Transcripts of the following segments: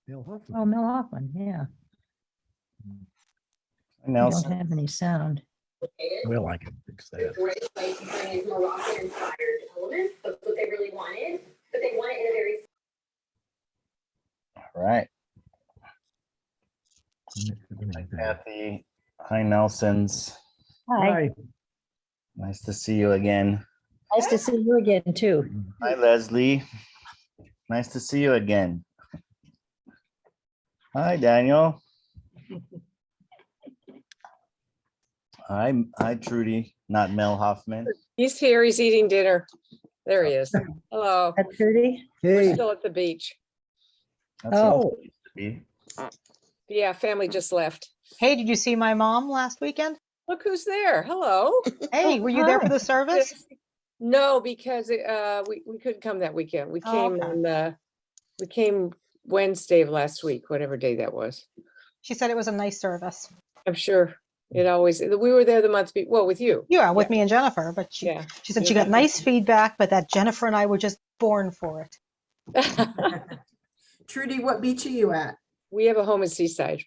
Bill Hoffman. Oh, Mel Hoffman, yeah. I Nelson. don't have any sound. Well, I can fix that. Moroccan inspired elements, but what they really wanted, but they want it in a very All right. Hi, Kathy. Hi, Nelsons. Hi, Nice to see you again. nice to see you again, too. Hi, Leslie. Nice to see you again. Hi, Daniel. Hi, Trudy, not Mel Hoffman. He's here, he's eating dinner. There he is. Hello, That's Trudy? we're Hey, still at the beach. That's what Oh. it used to be. Yeah, family just left. Hey, did you see my mom last weekend? Look who's there. Hello. Hey, were you there for the service? No, because we couldn't come that weekend. We Oh, came okay. on we came Wednesday of last week, whatever day that was. She said it was a nice service. I'm sure it always, we were there the month, well, with you. Yeah, with me and Jennifer, but she Yeah. said she got nice feedback, but that Jennifer and I were just born for it. Trudy, what beach are you at? We have a home in Seaside.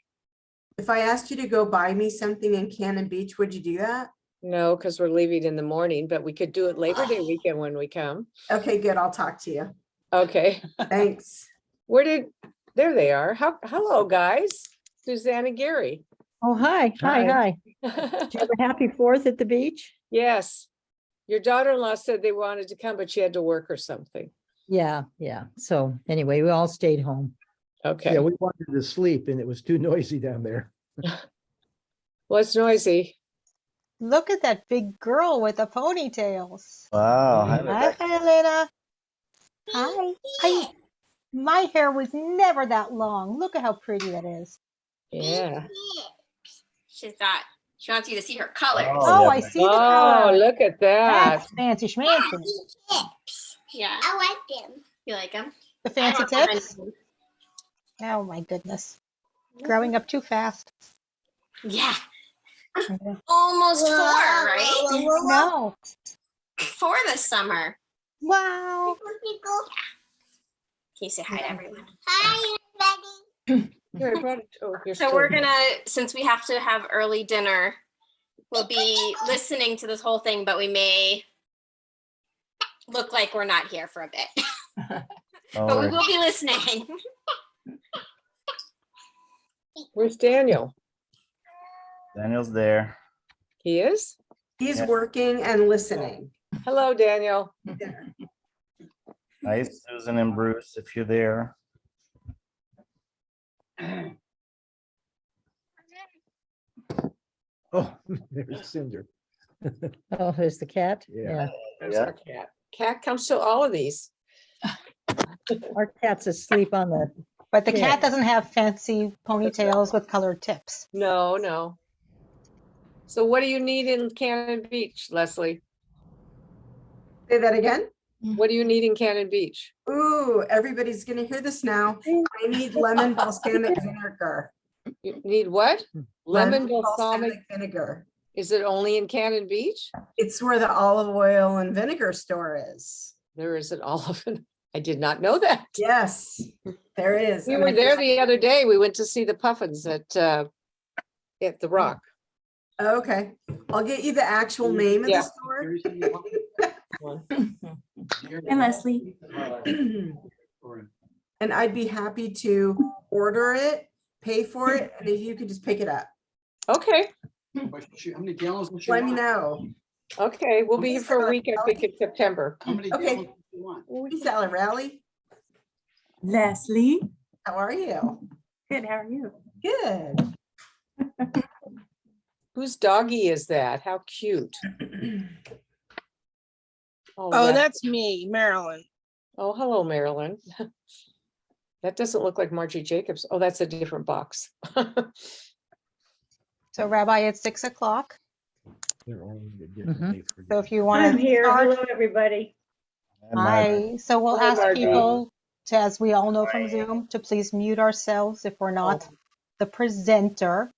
If I asked you to go buy me something in Cannon Beach, would you do that? No, because we're leaving in the morning, but we could do it Labor Day weekend when we come. Okay, good. I'll talk to you. Okay. Thanks. There they are. Hello, guys. Suzanne and Gary. Oh, hi. Did you have a happy 4th at the beach? Yes. Your daughter-in-law said they wanted to come, but she had to work or something. Yeah. So anyway, we all stayed home. Okay. yeah, we wanted to sleep and it was too noisy down there. Well, it's noisy. Look at that big girl with the ponytails. Wow. Hi, Hi, Rebecca. Elena. Hi. My hair was never that long. Look at how pretty that is. Yeah. she wants you to see her colors. Oh, Oh, yeah. I see the Oh, color. look at that. That's fancy schmancy. Yeah. I like them. You like them? The fancy tips. Oh my goodness. Growing up too fast. Yeah. Okay. Almost 4, right? No. 4 this summer. Wow. Can you say hi to everyone? Hi, everybody. Here, I brought it. Oh, you're So still- we're gonna, since we have to have early dinner, we'll be listening to this whole thing, but we may look like we're not here for a bit. But we Oh, will be listening. Where's Daniel? Daniel's there. He is? He's Yeah. working and listening. Hello, Daniel. Hi, Susan and Bruce, if you're there. Oh, there's Cinder. Oh, there's the cat? Yeah. There's Yeah. our cat. Cat comes to all of these. Our cat's asleep on the, But the Yeah. cat doesn't have fancy ponytails with colored tips. No. So what do you need in Cannon Beach, Leslie? Say that again. What do you need in Cannon Beach? Ooh, everybody's gonna hear this now. I need lemon balsamic vinegar. You need what? Lemon balsamic. vinegar. Is it only in Cannon Beach? It's where the olive oil and vinegar store is. There is an olive. I did not know that. Yes, there is. We And were I there just- the other day. We went to see the Puffins at the Rock. Okay, I'll get you the actual name of Yeah. the store. And Leslie. And I'd be happy to order it, pay for it, and if you could just pick it up. Okay, How many gallons would you Let me want? know. okay. We'll be here for a week, I think, in September. How many Okay. gallons do you want? Hey, Sally Rally, Leslie. how are you? Good, how are you? Good. Whose doggy is that? How cute. Oh, that- that's me, Marilyn. Oh, hello, Marilyn. That doesn't look like Margie Jacobs. Oh, that's a different box. So Rabbi, it's 6 o'clock. They're only a different day for So you. if you want to start, everybody. so we'll Hello, ask Margie. people to, as we all know from Zoom, to please mute ourselves if we're not the presenter.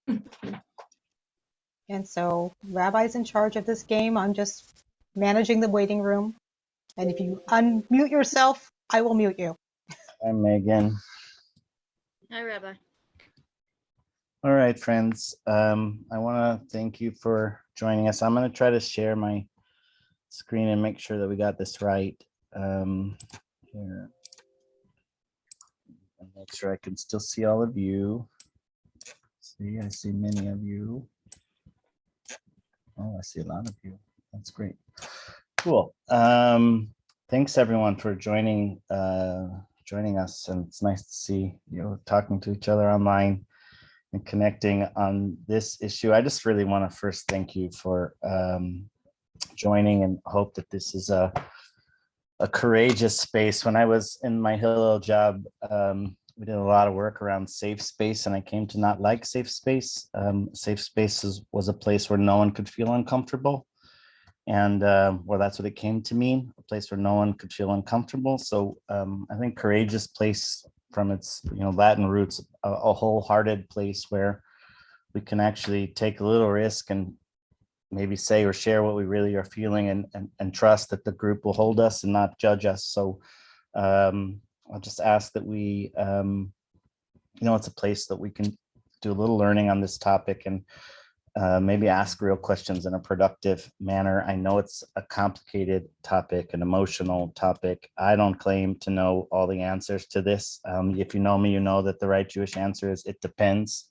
And so Rabbi's in charge of this game. I'm just managing the waiting room. And if you unmute yourself, I will mute you. Hi, Megan. Hi, Rabbi. All right, friends. I want to thank you for joining us. I'm going to try to share my screen and make sure that we got this right. Here. And make sure I can still see all of you. See, I see many of you. Oh, I see a lot of you. That's great. Cool. Thanks everyone for joining us, and it's nice to see you talking to each other online and connecting on this issue. I just really want to first thank you for joining, and hope that this is a courageous space. When I was in my Hillel job, we did a lot of work around safe space, and I came to not like safe space. Safe space was a place where no one could feel uncomfortable. And well, that's what it came to mean, a place where no one could feel uncomfortable. So I think courageous place, from its Latin roots, a wholehearted place where we can actually take a little risk and maybe say or share what we really are feeling, and trust that the group will hold us and not judge us. So I'll just ask that we, it's a place that we can do a little learning on this topic, and maybe ask real questions in a productive manner. I know it's a complicated topic, an emotional topic. I don't claim to know all the answers to this. If you know me, you know that the right Jewish answer is it depends,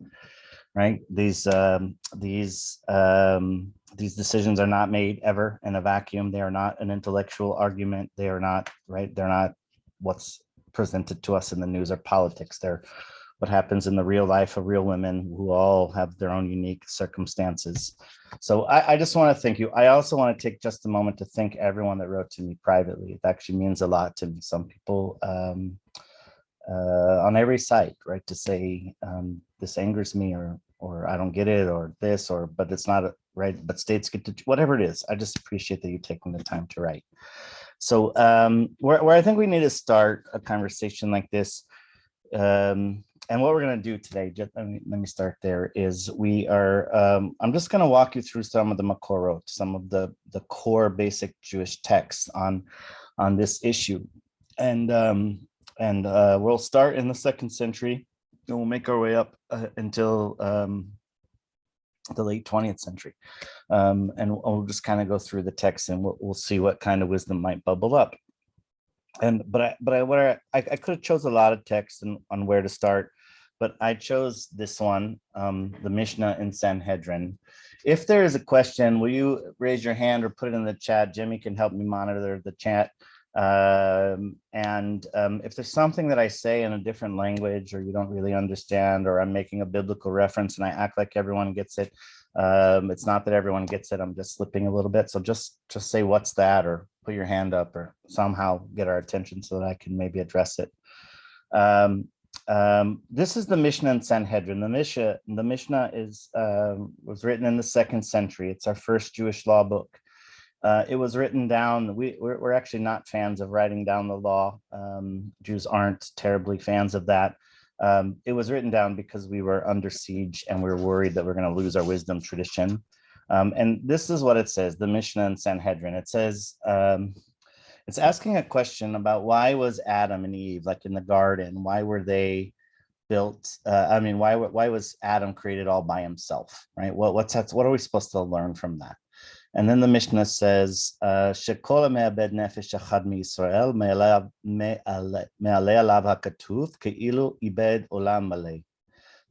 right? These decisions are not made ever in a vacuum. They are not an intellectual argument. They are not, right? They're not what's presented to us in the news or politics. They're what happens in the real life of real women who all have their own unique circumstances. So I just want to thank you. I also want to take just a moment to thank everyone that wrote to me privately. It actually means a lot to me. Some people on every site, right, to say this angers me, or I don't get it, or this, or but it's not right, but states get to, whatever it is. I just appreciate that you taking the time to write. So where I think we need to start a conversation like this, and what we're going to do today, just let me start there, is we are, I'm just going to walk you through some of the makorot, some of the core basic Jewish texts on this issue. And we'll start in the 2nd century, and we'll make our way up until the late 20th century. And we'll just kind of go through the text, and we'll see what kind of wisdom might bubble up. But I could have chose a lot of texts on where to start, but I chose this one, the Mishnah in Sanhedrin. If there is a question, will you raise your hand or put it in the chat? Jimmy can help me monitor the chat. If there's something that I say in a different language, or you don't really understand, or I'm making a biblical reference and I act like everyone gets it, it's not that everyone gets it. I'm just slipping a little bit. So just say, what's that? Or put your hand up, or somehow get our attention so that I can maybe address it. This is the Mishnah in Sanhedrin. The Mishnah was written in the 2nd century. It's our first Jewish law book. It was written down. We're actually not fans of writing down the law. Jews aren't terribly fans of that. It was written down because we were under siege and we were worried that we're going to lose our wisdom tradition. And this is what it says, the Mishnah in Sanhedrin. It says, it's asking a question about why was Adam and Eve, like in the garden, why were they built? Why was Adam created all by himself, right? What are we supposed to learn from that? And then the Mishnah says, "Shekola me'abed nefesh echad miYisrael me'alei alav hakatuv ke'ilu ibed olam malei.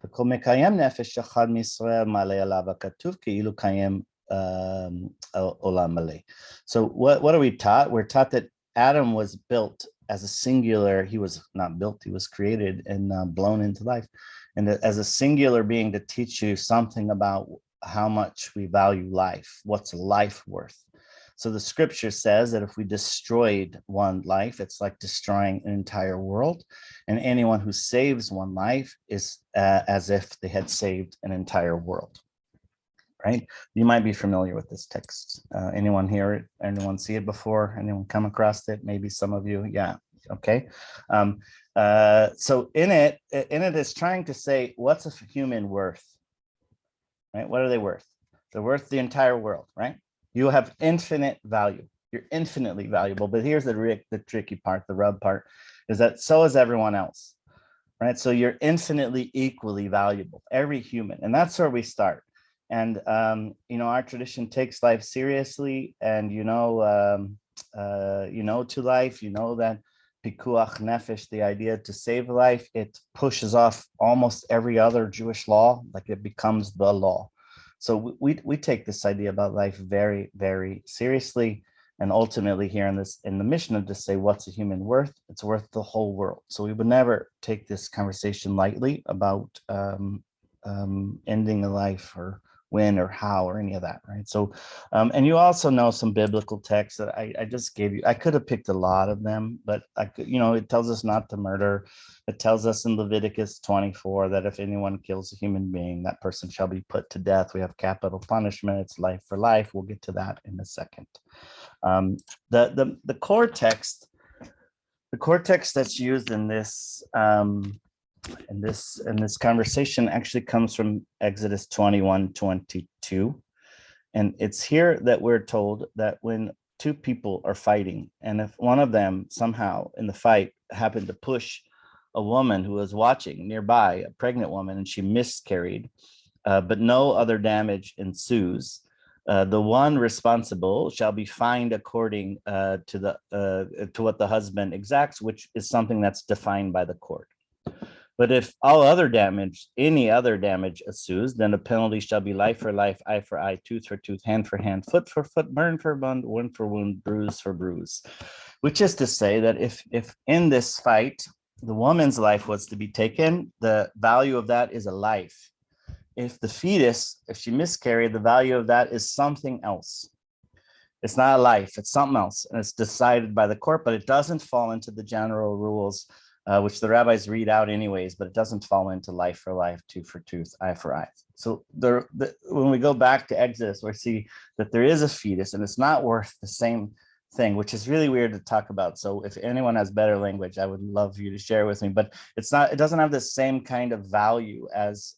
V'kol mekayem nefesh echad miYisrael me'alei alav hakatuv ke'ilu kayem olam malei." So what are we taught? We're taught that Adam was built as a singular. He was not built. He was created and blown into life, and as a singular being, to teach you something about how much we value life. What's life worth? So the scripture says that if we destroyed one life, it's like destroying an entire world. And anyone who saves one life is as if they had saved an entire world, right? You might be familiar with this text. Anyone hear it? Anyone see it before? Anyone come across it? Maybe some of you, yeah. Okay. So in it is trying to say, what's a human worth? Right? What are they worth? They're worth the entire world, right? You have infinite value. You're infinitely valuable. But here's the tricky part, the rub part, is that so is everyone else. right? So you're infinitely equally valuable, every human, and that's where we start. And our tradition takes life seriously, and to life, that pikuach nefesh, the idea to save life, it pushes off almost every other Jewish law, like it becomes the law. So we take this idea about life very, very seriously. And ultimately here in the Mishnah, to say what's a human worth, it's worth the whole world. So we would never take this conversation lightly about ending a life, or when or how or any of that, right? So, and you also know some biblical texts that I just gave you. I could have picked a lot of them, but it tells us not to murder. It tells us in Leviticus 24 that if anyone kills a human being, that person shall be put to death. We have capital punishment. It's life for life. We'll get to that in a second. The core text that's used in this conversation actually comes from Exodus 21:22, and it's here that we're told that when two people are fighting, and if one of them somehow in the fight happened to push a woman who was watching nearby, a pregnant woman, and she miscarried, but no other damage ensues, the one responsible shall be fined according to what the husband exacts, which is something that's defined by the court. But if any other damage ensues, then the penalty shall be life for life, eye for eye, tooth for tooth, hand for hand, foot for foot, burn for burn, wound for wound, bruise for bruise. Which is to say that if in this fight, the woman's life was to be taken, the value of that is a life. If the fetus, if she miscarried, the value of that is something else. It's not a life, it's something else. And it's decided by the court, but it doesn't fall into the general rules, which the rabbis read out anyways, but it doesn't fall into life for life, tooth for tooth, eye for eye. So when we go back to Exodus, we see that there is a fetus and it's not worth the same thing, which is really weird to talk about. So if anyone has better language, I would love you to share with me, but it doesn't have the same kind of value as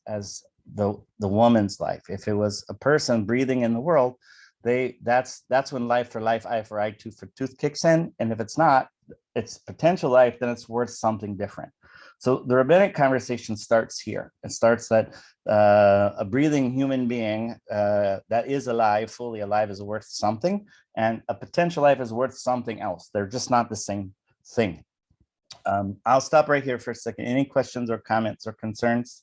the woman's life. If it was a person breathing in the world, that's when life for life, eye for eye, tooth for tooth kicks in. And if it's not, it's potential life, then it's worth something different. So the rabbinic conversation starts here. It starts that a breathing human being that is alive, fully alive, is worth something, and a potential life is worth something else. They're just not the same thing. I'll stop right here for a second. Any questions or comments or concerns?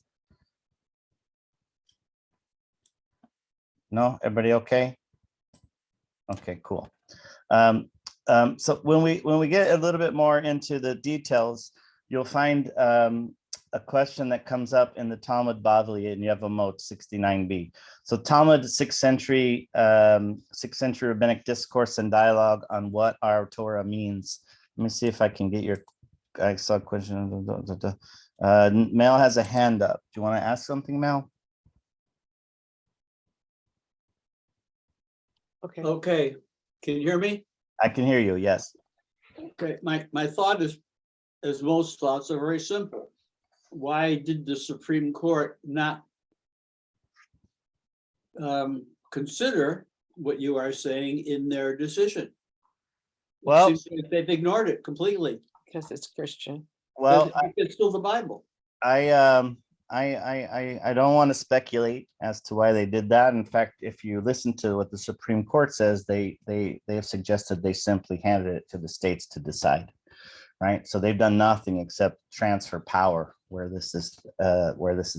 No, everybody okay? Okay, cool. So when we get a little bit more into the details, you'll find a question that comes up in the Talmud Bavli in Yevamot 69b. So Talmud, 6th century rabbinic discourse and dialogue on what our Torah means. Let me see if I can get I saw a question. Mel has a hand up. Do you want to ask something, Mel? Okay. Okay, can you hear me? I can hear you, yes. Okay, my thought is, as most thoughts, are very simple. Why did the Supreme Court not consider what you are saying in their decision? Well, it seems like they've ignored it completely. Because it's Christian. Well, It's still the Bible. I don't want to speculate as to why they did that. In fact, if you listen to what the Supreme Court says, they have suggested they simply handed it to the states to decide, right? So they've done nothing except transfer power where this is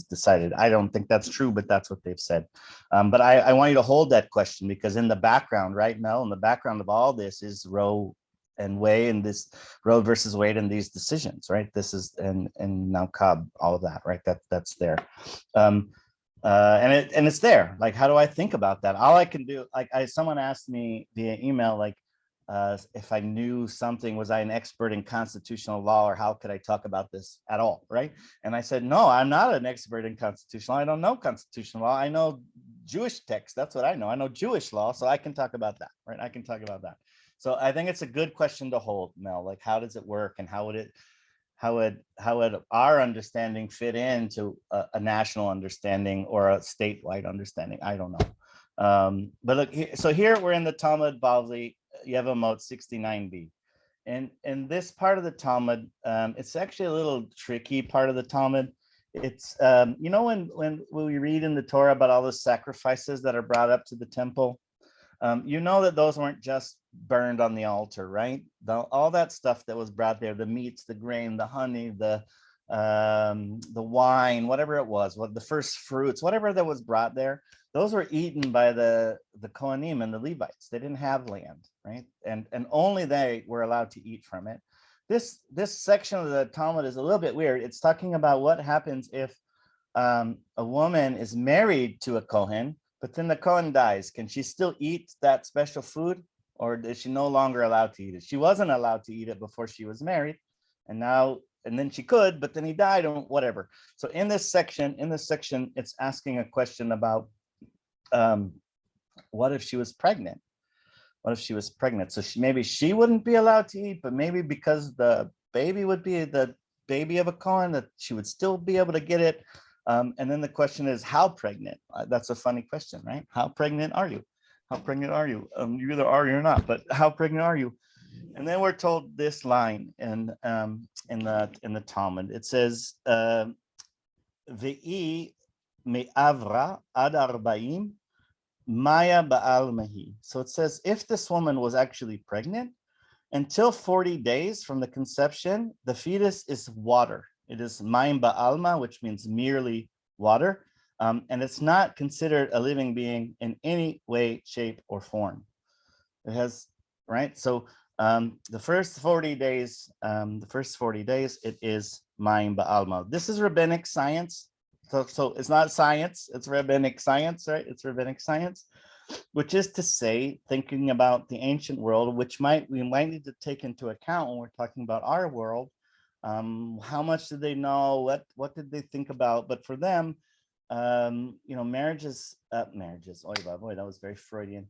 decided. I don't think that's true, but that's what they've said. But I want you to hold that question, because in the background, right, Mel, in the background of all this is Roe and Wade, and this Roe versus Wade and these decisions, right? This is and now Cobb, all of that, right? That's there. And it's there. Like, how do I think about that? All I can do, like, someone asked me via email, like, if I knew something, was I an expert in constitutional law, or how could I talk about this at all, right? And I said, no, I'm not an expert in constitutional law. I don't know constitutional law. I know Jewish text. That's what I know. I know Jewish law, so I can talk about that, right? I can talk about that. So I think it's a good question to hold, Mel. Like, how does it work, and how would our understanding fit into a national understanding or a statewide understanding? I don't know. But look, so here we're in the Talmud Bavli, Yevamot 69b, in this part of the Talmud, it's actually a little tricky part of the Talmud. It's you know, when we read in the Torah about all the sacrifices that are brought up to the temple, you know that those weren't just burned on the altar, right? All that stuff that was brought there, the meats, the grain, the honey, the wine, whatever it was, what the first fruits, whatever that was brought there, those were eaten by the Kohanim and the Levites. They didn't have land, right? And only they were allowed to eat from it. This section of the Talmud is a little bit weird. It's talking about what happens if a woman is married to a Kohen, but then the Kohen dies. Can she still eat that special food, or is she no longer allowed to eat it? She wasn't allowed to eat it before she was married, and then she could, but then he died or whatever. So in this section, it's asking a question about what if she was pregnant? What if she was pregnant? So maybe she wouldn't be allowed to eat, but maybe because the baby would be the baby of a Kohen, that she would still be able to get it. And then the question is, how pregnant? That's a funny question, right? How pregnant are you? How pregnant are you? You either are or you're not, but how pregnant are you? And then we're told this line in the Talmud. It says, "Ve'i me'avra ad arba'im maya ba'al mahi." So it says, if this woman was actually pregnant, until 40 days from the conception, the fetus is water. It is mayim ba'alma, which means merely water. And it's not considered a living being in any way, shape, or form. It has, right? So the first 40 days, it is mayim ba'alma. This is rabbinic science. So it's not science, it's rabbinic science, right? It's rabbinic science, which is to say, thinking about the ancient world, which we might need to take into account when we're talking about our world. How much did they know? What did they think about? But for them, you know, marriages, oh boy, that was very Freudian.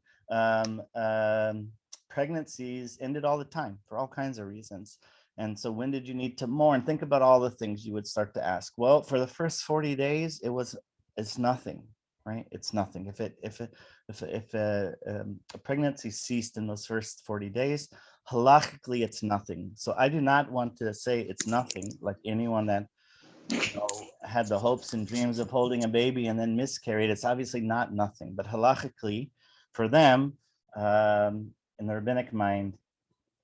Pregnancies ended all the time for all kinds of reasons. And so when did you need to mourn? Think about all the things you would start to ask. Well, for the first 40 days, it's nothing, right? It's nothing. If a pregnancy ceased in those first 40 days, halachically, it's nothing. So I do not want to say it's nothing, like anyone that, you know, had the hopes and dreams of holding a baby and then miscarried. It's obviously not nothing, but halachically, for them, in the rabbinic mind,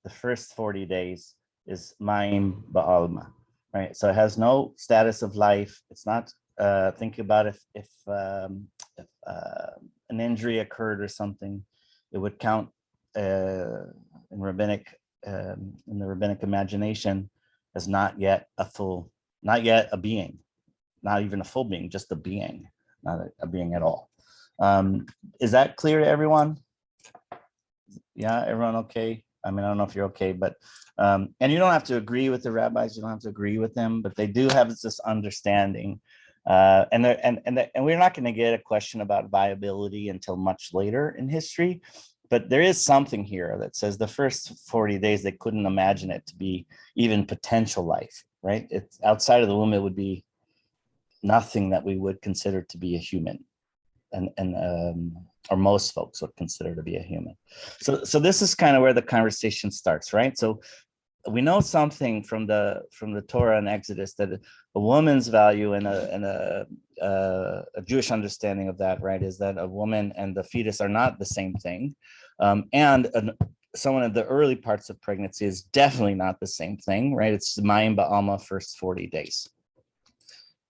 the first 40 days is mayim ba'alma, right? So it has no status of life. It's not, think about if an injury occurred or something, it would count in the rabbinic imagination as not yet a being, not even a full being, just a being, not a being at all. Is that clear to everyone? Yeah, everyone okay? I mean, I don't know if you're okay, but and you don't have to agree with the rabbis, you don't have to agree with them, but they do have this understanding. And we're not going to get a question about viability until much later in history, but there is something here that says the first 40 days, they couldn't imagine it to be even potential life, right? It's outside of the womb, it would be nothing that we would consider to be a human. Or most folks would consider to be a human. So this is kind of where the conversation starts, right? So we know something from the Torah and Exodus, that a woman's value and a Jewish understanding of that, right, is that a woman and the fetus are not the same thing, and someone in the early parts of pregnancy is definitely not the same thing, right? It's mayim ba'alma first 40 days.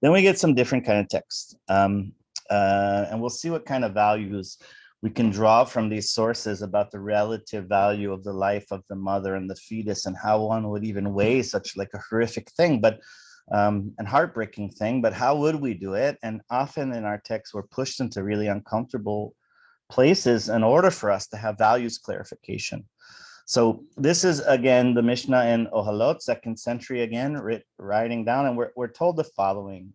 Then we get some different kind of text. And we'll see what kind of values we can draw from these sources about the relative value of the life of the mother and the fetus, and how one would even weigh such like a horrific thing, but and heartbreaking thing, but how would we do it? And often in our texts, we're pushed into really uncomfortable places in order for us to have values clarification. So this is, again, the Mishnah in Ohalot, 2nd century, again, writing down, and we're told the following.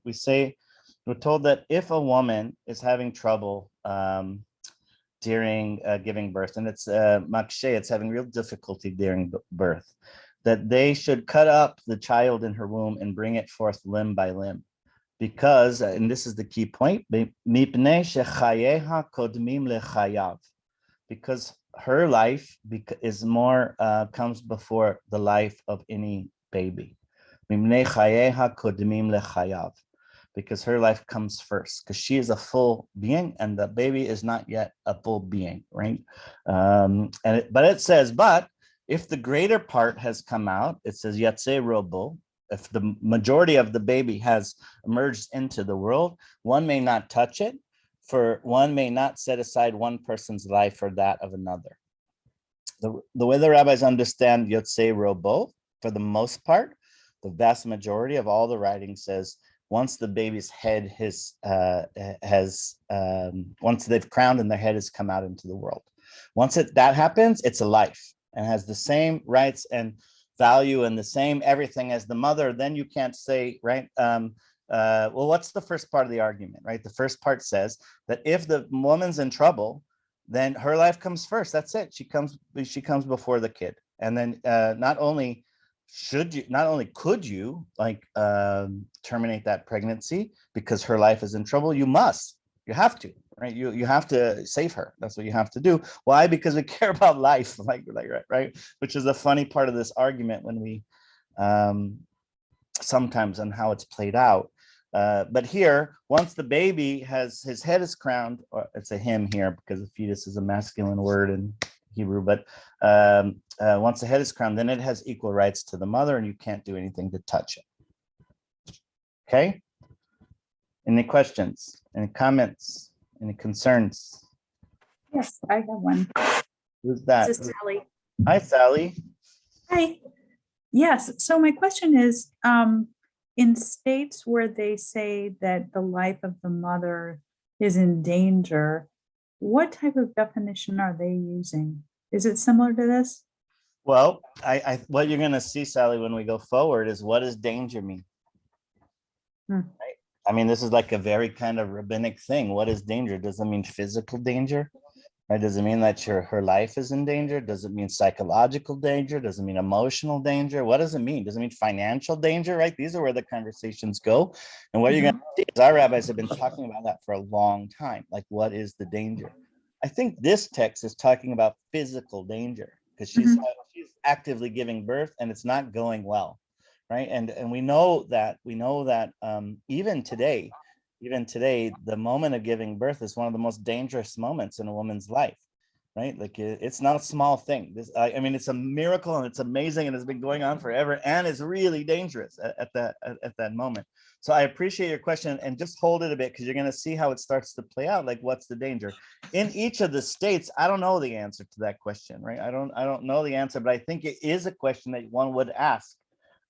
We're told that if a woman is having trouble during giving birth, and it's makshe, it's having real difficulty during birth, that they should cut up the child in her womb and bring it forth limb by limb. Because, and this is the key point, because her life is more, comes before the life of any baby. Because her life comes first, because she is a full being and the baby is not yet a full being, right? But it says, but if the greater part has come out, it says Yatzeh Robo, if the majority of the baby has emerged into the world, one may not touch it, for one may not set aside one person's life for that of another. The way the rabbis understand Yatzeh Robo, for the most part, the vast majority of all the writing says, once the baby's head once they've crowned and their head has come out into the world. Once that happens, it's a life and has the same rights and value and the same everything as the mother. Then you can't say, right? Well, what's the first part of the argument, right? The first part says that if the woman's in trouble, then her life comes first. That's it. She comes before the kid. And then not only could you like terminate that pregnancy because her life is in trouble, you have to, right? You have to save her. That's what you have to do. Why? Because we care about life, like right? Which is a funny part of this argument when we sometimes on how it's played out. But here, once the baby his head is crowned, or it's a him here because the fetus is a masculine word in Hebrew, but once the head is crowned, then it has equal rights to the mother and you can't do anything to touch it. Okay? Any questions? Any comments? Any concerns? Yes, I have one. Who's that? This is Sally. Hi, Sally. Hi. Yes, so my question is, in states where they say that the life of the mother is in danger, what type of definition are they using? Is it similar to this? Well, what you're going to see, Sally, when we go forward is what does danger mean? Right? I mean, this is like a very kind of rabbinic thing. What is danger? Does it mean physical danger? Right? Does it mean that her life is in danger? Does it mean psychological danger? Does it mean emotional danger? What does it mean? Does it mean financial danger? Right? These are where the conversations go. And what you're going to see is our rabbis have been talking about that for a long time. Like, what is the danger? I think this text is talking about physical danger because she's actively giving birth and it's not going well, right? And we know that even today, the moment of giving birth is one of the most dangerous moments in a woman's life, right? Like it's not a small thing. I mean, it's a miracle and it's amazing and it's been going on forever and it's really dangerous at that moment. So I appreciate your question and just hold it a bit because you're going to see how it starts to play out. Like, what's the danger in each of the states? I don't know the answer to that question, right? I don't know the answer, but I think it is a question that one would ask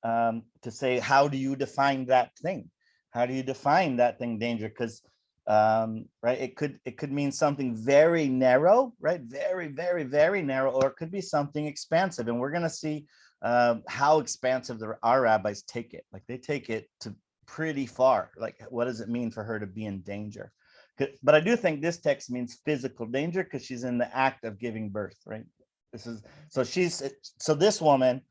to say, how do you define that thing? How do you define that thing danger? Because right, it could mean something very narrow, right? Very, very, very narrow, or it could be something expansive. And we're going to see how expansive our rabbis take it. Like they take it to pretty far. Like, what does it mean for her to be in danger? But I do think this text means physical danger because she's in the act of giving birth, right? So this woman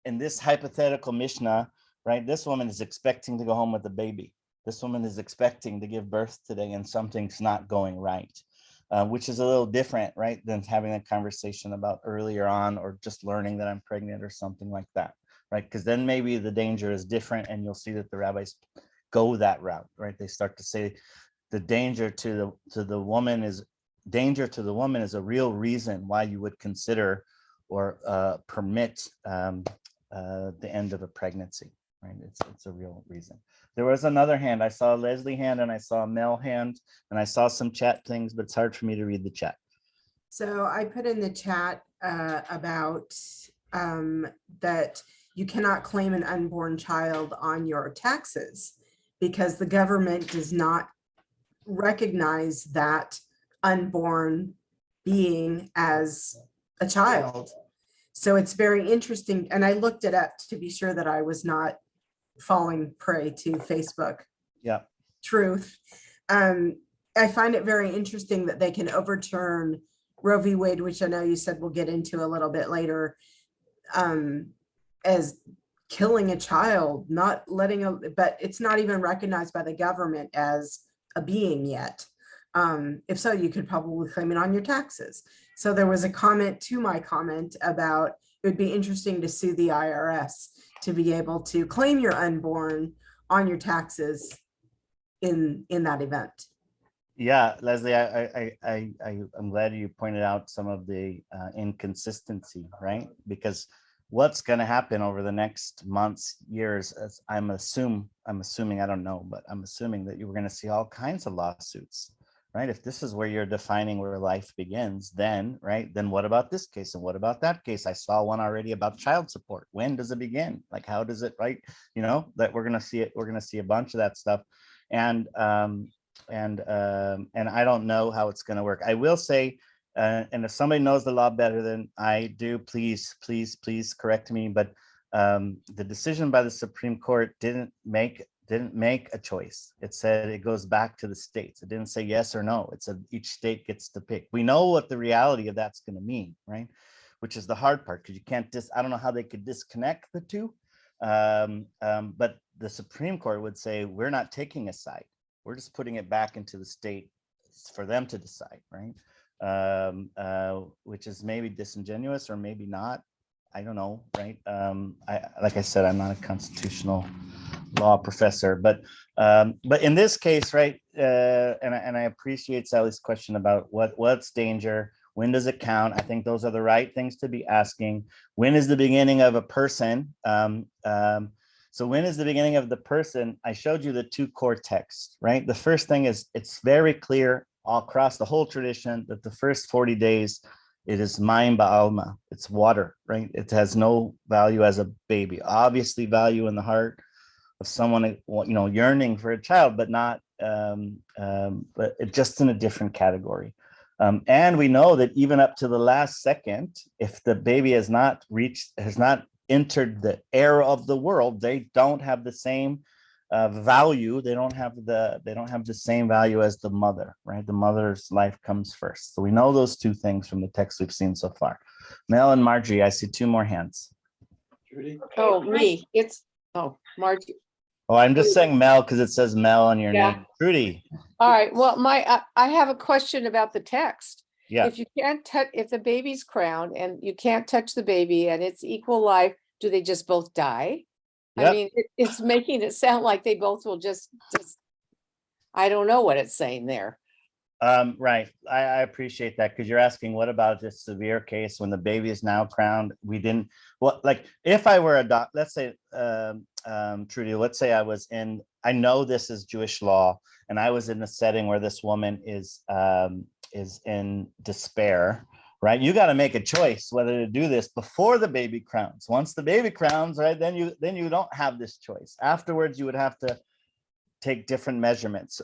in this hypothetical Mishnah, right? This woman is expecting to go home with a baby. This woman is expecting to give birth today and something's not going right, which is a little different, right? Than having a conversation about earlier on or just learning that I'm pregnant or something like that, right? Because then maybe the danger is different and you'll see that the rabbis go that route, right? They start to say the danger to the woman is a real reason why you would consider or permit the end of a pregnancy, right? It's a real reason. There was another hand. I saw a Leslie hand and I saw a Mel hand and I saw some chat things, but it's hard for me to read the chat. So I put in the chat about that you cannot claim an unborn child on your taxes because the government does not recognize that unborn being as a child. So it's very interesting. And I looked it up to be sure that I was not falling prey to Facebook truth. I find it very interesting that they can overturn Roe v. Wade, which I know you said we'll get into a little bit later, as killing a child, but it's not even recognized by the government as a being yet. If so, you could probably claim it on your taxes. So there was a comment to my comment about it would be interesting to sue the IRS to be able to claim your unborn on your taxes in that event. Yeah, Leslie, I'm glad you pointed out some of the inconsistency, right? Because what's going to happen over the next months, years, as I'm assuming, I don't know, but I'm assuming that you were going to see all kinds of lawsuits, right? If this is where you're defining where life begins, then, right, then what about this case? And what about that case? I saw one already about child support. When does it begin? Like, how does it, right? You know, that we're going to see it. We're going to see a bunch of that stuff. And I don't know how it's going to work. I will say, and if somebody knows the law better than I do, please correct me. But the decision by the Supreme Court didn't make a choice. It said it goes back to the states. It didn't say yes or no. It said each state gets to pick. We know what the reality of that's going to mean, right? Which is the hard part, because you can't I don't know how they could disconnect the two. But the Supreme Court would say, we're not taking a side. We're just putting it back into the state for them to decide, right? Which is maybe disingenuous or maybe not. I don't know, right? Like I said, I'm not a constitutional law professor, but in this case, right? And I appreciate Sally's question about what's danger. When does it count? I think those are the right things to be asking. When is the beginning of a person? So when is the beginning of the person? I showed you the two core texts, right? The first thing is, it's very clear all across the whole tradition that the first 40 days, it is mayim ba'alma, it's water, right? It has no value as a baby. Obviously value in the heart of someone, you know, yearning for a child, but not, but just in a different category. And we know that even up to the last second, if the baby has not entered the era of the world, they don't have the same value. They don't have the same value as the mother, right? The mother's life comes first. So we know those two things from the text we've seen so far. Mel and Margie, I see two more hands. Judy? Oh, me, Margie. Oh, I'm just saying Mel because it says Mel on your Yeah. name. Trudy. All right, well, I have a question about the text. Yeah. If you can't touch, if the baby's crowned and you can't touch the baby and it's equal life, do they just both die? Yep. I mean, it's making it sound like they both will just, I don't know what it's saying there. Right. I appreciate that, because you're asking, what about this severe case when the baby is now crowned? We didn't, well, like if I were a doc, let's say, Trudy, let's say I know this is Jewish law, and I was in a setting where this woman is in despair, right? You got to make a choice whether to do this before the baby crowns. Once the baby crowns, right, then you don't have this choice. Afterwards, you would have to take different measurements,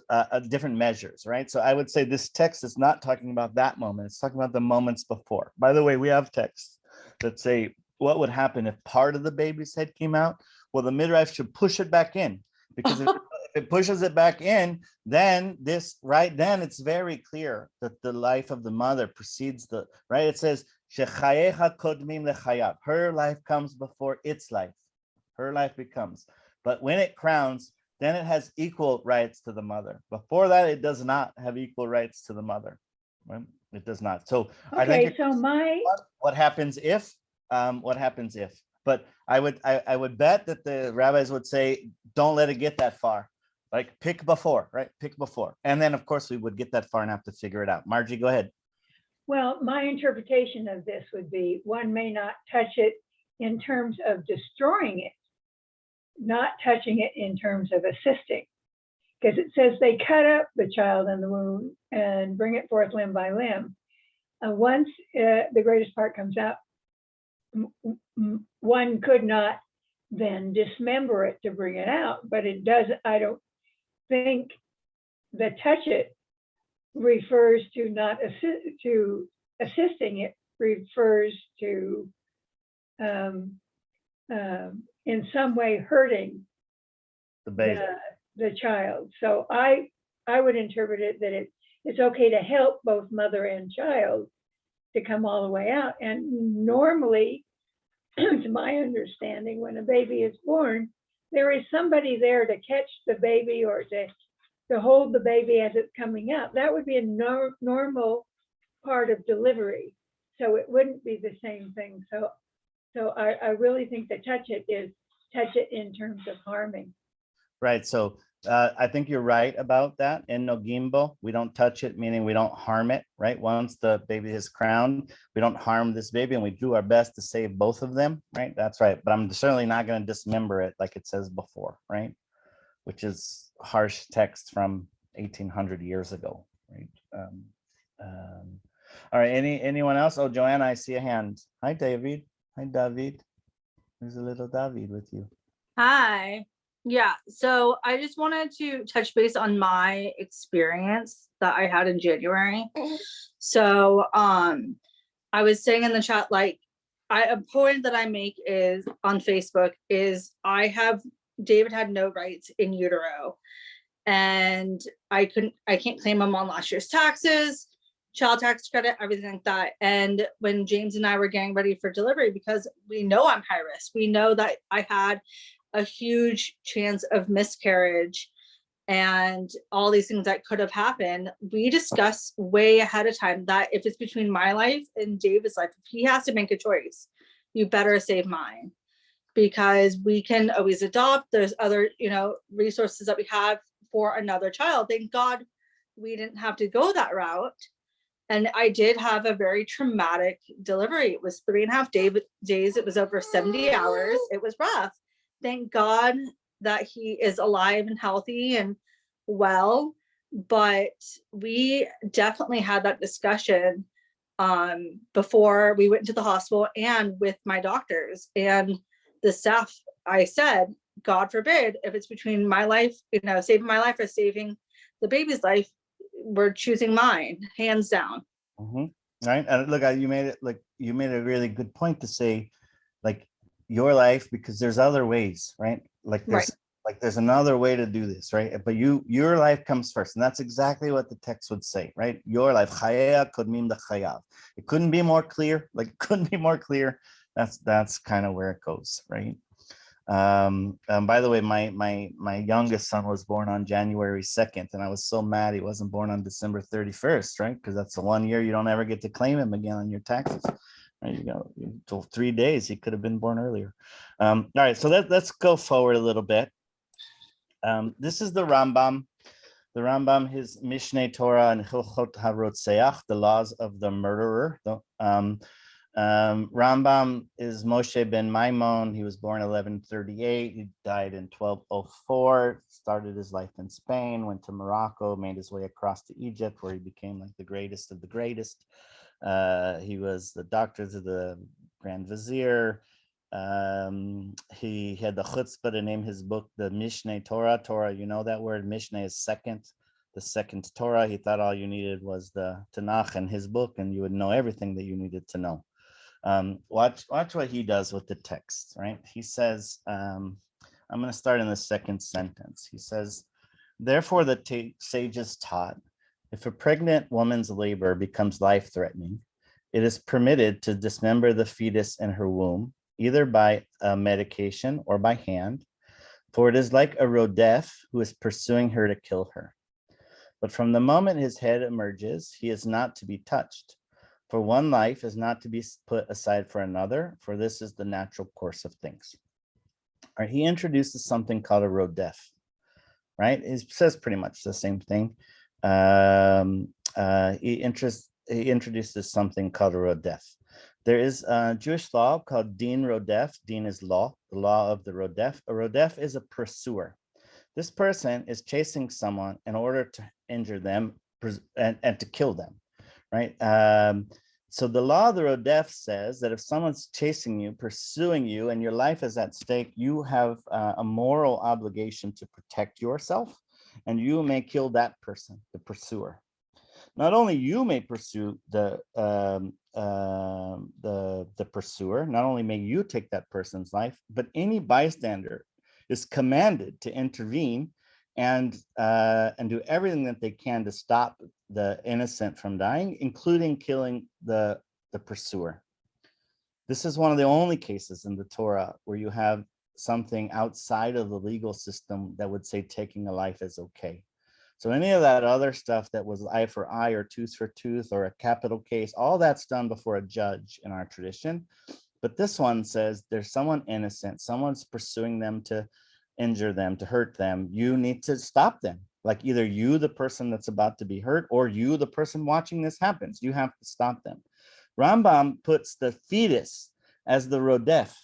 different measures, right? So I would say this text is not talking about that moment. It's talking about the moments before. By the way, we have texts that say what would happen if part of the baby's head came out. Well, the midwife should push it back in, because if it pushes it back in, then it's very clear that the life of the mother precedes the, right? It says, "Shechayecha kodmim lechayav." Her life comes before its life. Her life becomes. But when it crowns, then it has equal rights to the mother. Before that, it does not have equal rights to the mother. Right? It does not. So I think so what happens if, but I would bet that the rabbis would say, don't let it get that far. Like pick before, right? Pick before. And then of course we would get that far and have to figure it out. Margie, go ahead. Well, my interpretation of this would be one may not touch it in terms of destroying it, not touching it in terms of assisting, because it says they cut up the child in the womb and bring it forth limb by limb. Once the greatest part comes out, one could not then dismember it to bring it out, but it does. I don't think the touch it refers to not to assisting. It refers to in some way hurting The baby. the child. So I would interpret it that it's okay to help both mother and child to come all the way out. And normally, to my understanding, when a baby is born, there is somebody there to catch the baby or to hold the baby as it's coming out. That would be a normal part of delivery. So it wouldn't be the same thing. So I really think that touch it in terms of harming. Right. So I think you're right about that. In Nogimbo, we don't touch it, meaning we don't harm it, right? Once the baby is crowned, we don't harm this baby, and we do our best to save both of them, right? That's right. But I'm certainly not going to dismember it like it says before, right? Which is harsh text from 1800 years ago, right? All right. Anyone else? Oh, Joanna, I see a hand. Hi, David. Hi, David. There's a little David with you. Hi. Yeah, so I just wanted to touch base on my experience that I had in January. So I was saying in the chat, like, a point that I make is on Facebook is David had no rights in utero, and I can't claim him on last year's taxes, child tax credit, everything like that. And when James and I were getting ready for delivery, because we know I'm high risk, we know that I had a huge chance of miscarriage and all these things that could have happened, we discussed way ahead of time that if it's between my life and David's life, if he has to make a choice, you better save mine, because we can always adopt. There's other, resources that we have for another child. Thank God we didn't have to go that route. And I did have a very traumatic delivery. It was 3.5 days. It was over 70 hours. It was rough. Thank God that he is alive and healthy and well. But we definitely had that discussion before we went to the hospital and with my doctors and the staff. I said, God forbid, if it's between my life, saving my life or saving the baby's life, we're choosing mine, hands down. Right. And look, you made a really good point to say, like, your life, because there's other ways, right? There's another way to do this, right? But your life comes first, and that's exactly what the text would say, right? Your life, chayea kodmim lechayav. It couldn't be more clear. That's kind of where it goes, right? By the way, my youngest son was born on January 2nd, and I was so mad he wasn't born on December 31st, right? Because that's the 1 year you don't ever get to claim him again on your taxes. Right? Until 3 days, he could have been born earlier. All right, so let's go forward a little bit. This is the Rambam. The Rambam, his Mishneh Torah and Hilchot HaRotzeach, the laws of the murderer. Rambam is Moshe ben Maimon. He was born 1138. He died in 1204. Started his life in Spain, went to Morocco, made his way across to Egypt, where he became like the greatest of the greatest. He was the doctor to the Grand Vizier. He had the chutzpah to name his book the Mishneh Torah. Torah, you know that word. Mishneh is second, the second Torah. He thought all you needed was the Tanakh and his book, and you would know everything that you needed to know. Watch what he does with the text, right? He says, I'm going to start in the second sentence. He says, therefore the sages taught, if a pregnant woman's labor becomes life-threatening, it is permitted to dismember the fetus in her womb, either by medication or by hand, for it is like a rodef who is pursuing her to kill her. But from the moment his head emerges, he is not to be touched. For one life is not to be put aside for another, for this is the natural course of things. All right, he introduces something called a rodef, right? He says pretty much the same thing. He introduces something called a rodef. There is a Jewish law called din rodef. Din is law, the law of the rodef. A rodef is a pursuer. This person is chasing someone in order to injure them and to kill them, right? So the law of the rodef says that if someone's chasing you, pursuing you, and your life is at stake, you have a moral obligation to protect yourself, and you may kill that person, the pursuer. Not only you may pursue the pursuer, not only may you take that person's life, but any bystander is commanded to intervene and do everything that they can to stop the innocent from dying, including killing the pursuer. This is one of the only cases in the Torah where you have something outside of the legal system that would say taking a life is okay. So any of that other stuff that was eye for eye or tooth for tooth or a capital case, all that's done before a judge in our tradition. But this one says there's someone innocent, someone's pursuing them to injure them, to hurt them. You need to stop them. Like either you, the person that's about to be hurt, or you, the person watching this happens. You have to stop them. Rambam puts the fetus as the rodef,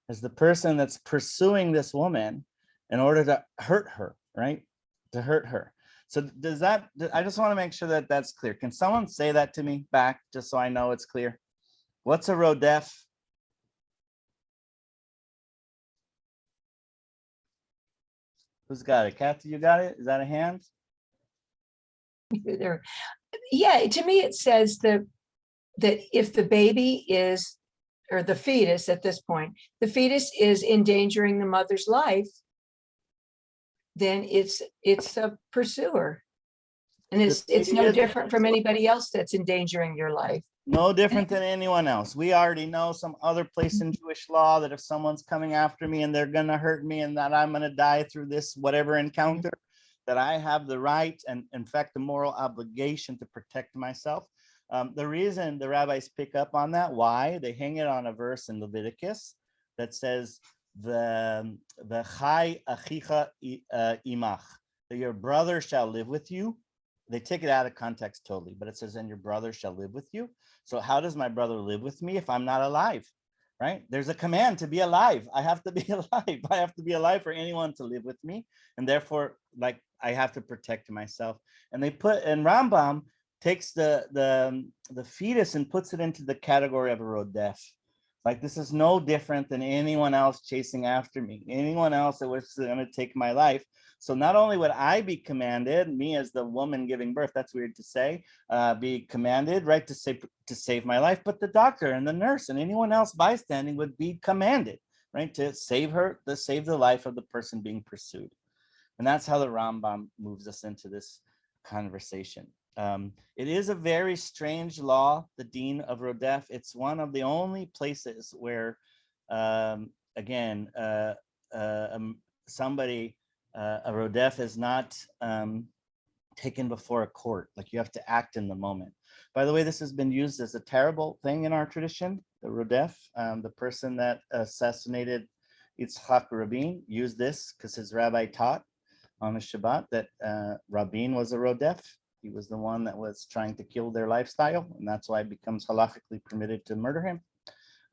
as the person that's pursuing this woman in order to hurt her, right? To hurt her. So does that, I just want to make sure that that's clear. Can someone say that to me back, just so I know it's clear? What's a rodef? Who's got it? Kathy, you got it? Is that a hand? There. Yeah, to me it says that if the baby is, or the fetus at this point, the fetus is endangering the mother's life, then it's a pursuer. And it's no different from anybody else that's endangering your life. No different than anyone else. We already know some other place in Jewish law that if someone's coming after me and they're gonna hurt me and that I'm gonna die through this whatever encounter, that I have the right and in fact the moral obligation to protect myself. The reason the rabbis pick up on that, why? They hang it on a verse in Leviticus that says the chai achicha imach, that your brother shall live with you. They take it out of context totally, but it says, and your brother shall live with you. So how does my brother live with me if I'm not alive, right? There's a command to be alive. I have to be alive. I have to be alive for anyone to live with me. And therefore, like, I have to protect myself. And they put, and Rambam takes the fetus and puts it into the category of a rodef. Like, this is no different than anyone else chasing after me, anyone else that was going to take my life. So not only would I be commanded, me as the woman giving birth, that's weird to say, be commanded, right, to save my life, but the doctor and the nurse and anyone else bystanding would be commanded, right, to save her, to save the life of the person being pursued. And that's how the Rambam moves us into this conversation. It is a very strange law, the Deen of Rodef. It's one of the only places where, again, somebody, a Rodef is not taken before a court. Like, you have to act in the moment. By the way, this has been used as a terrible thing in our tradition, the Rodef. The person that assassinated Yitzhak Rabin used this because his rabbi taught on the Shabbat that Rabin was a Rodef. He was the one that was trying to kill their lifestyle, and that's why it becomes halachically permitted to murder him.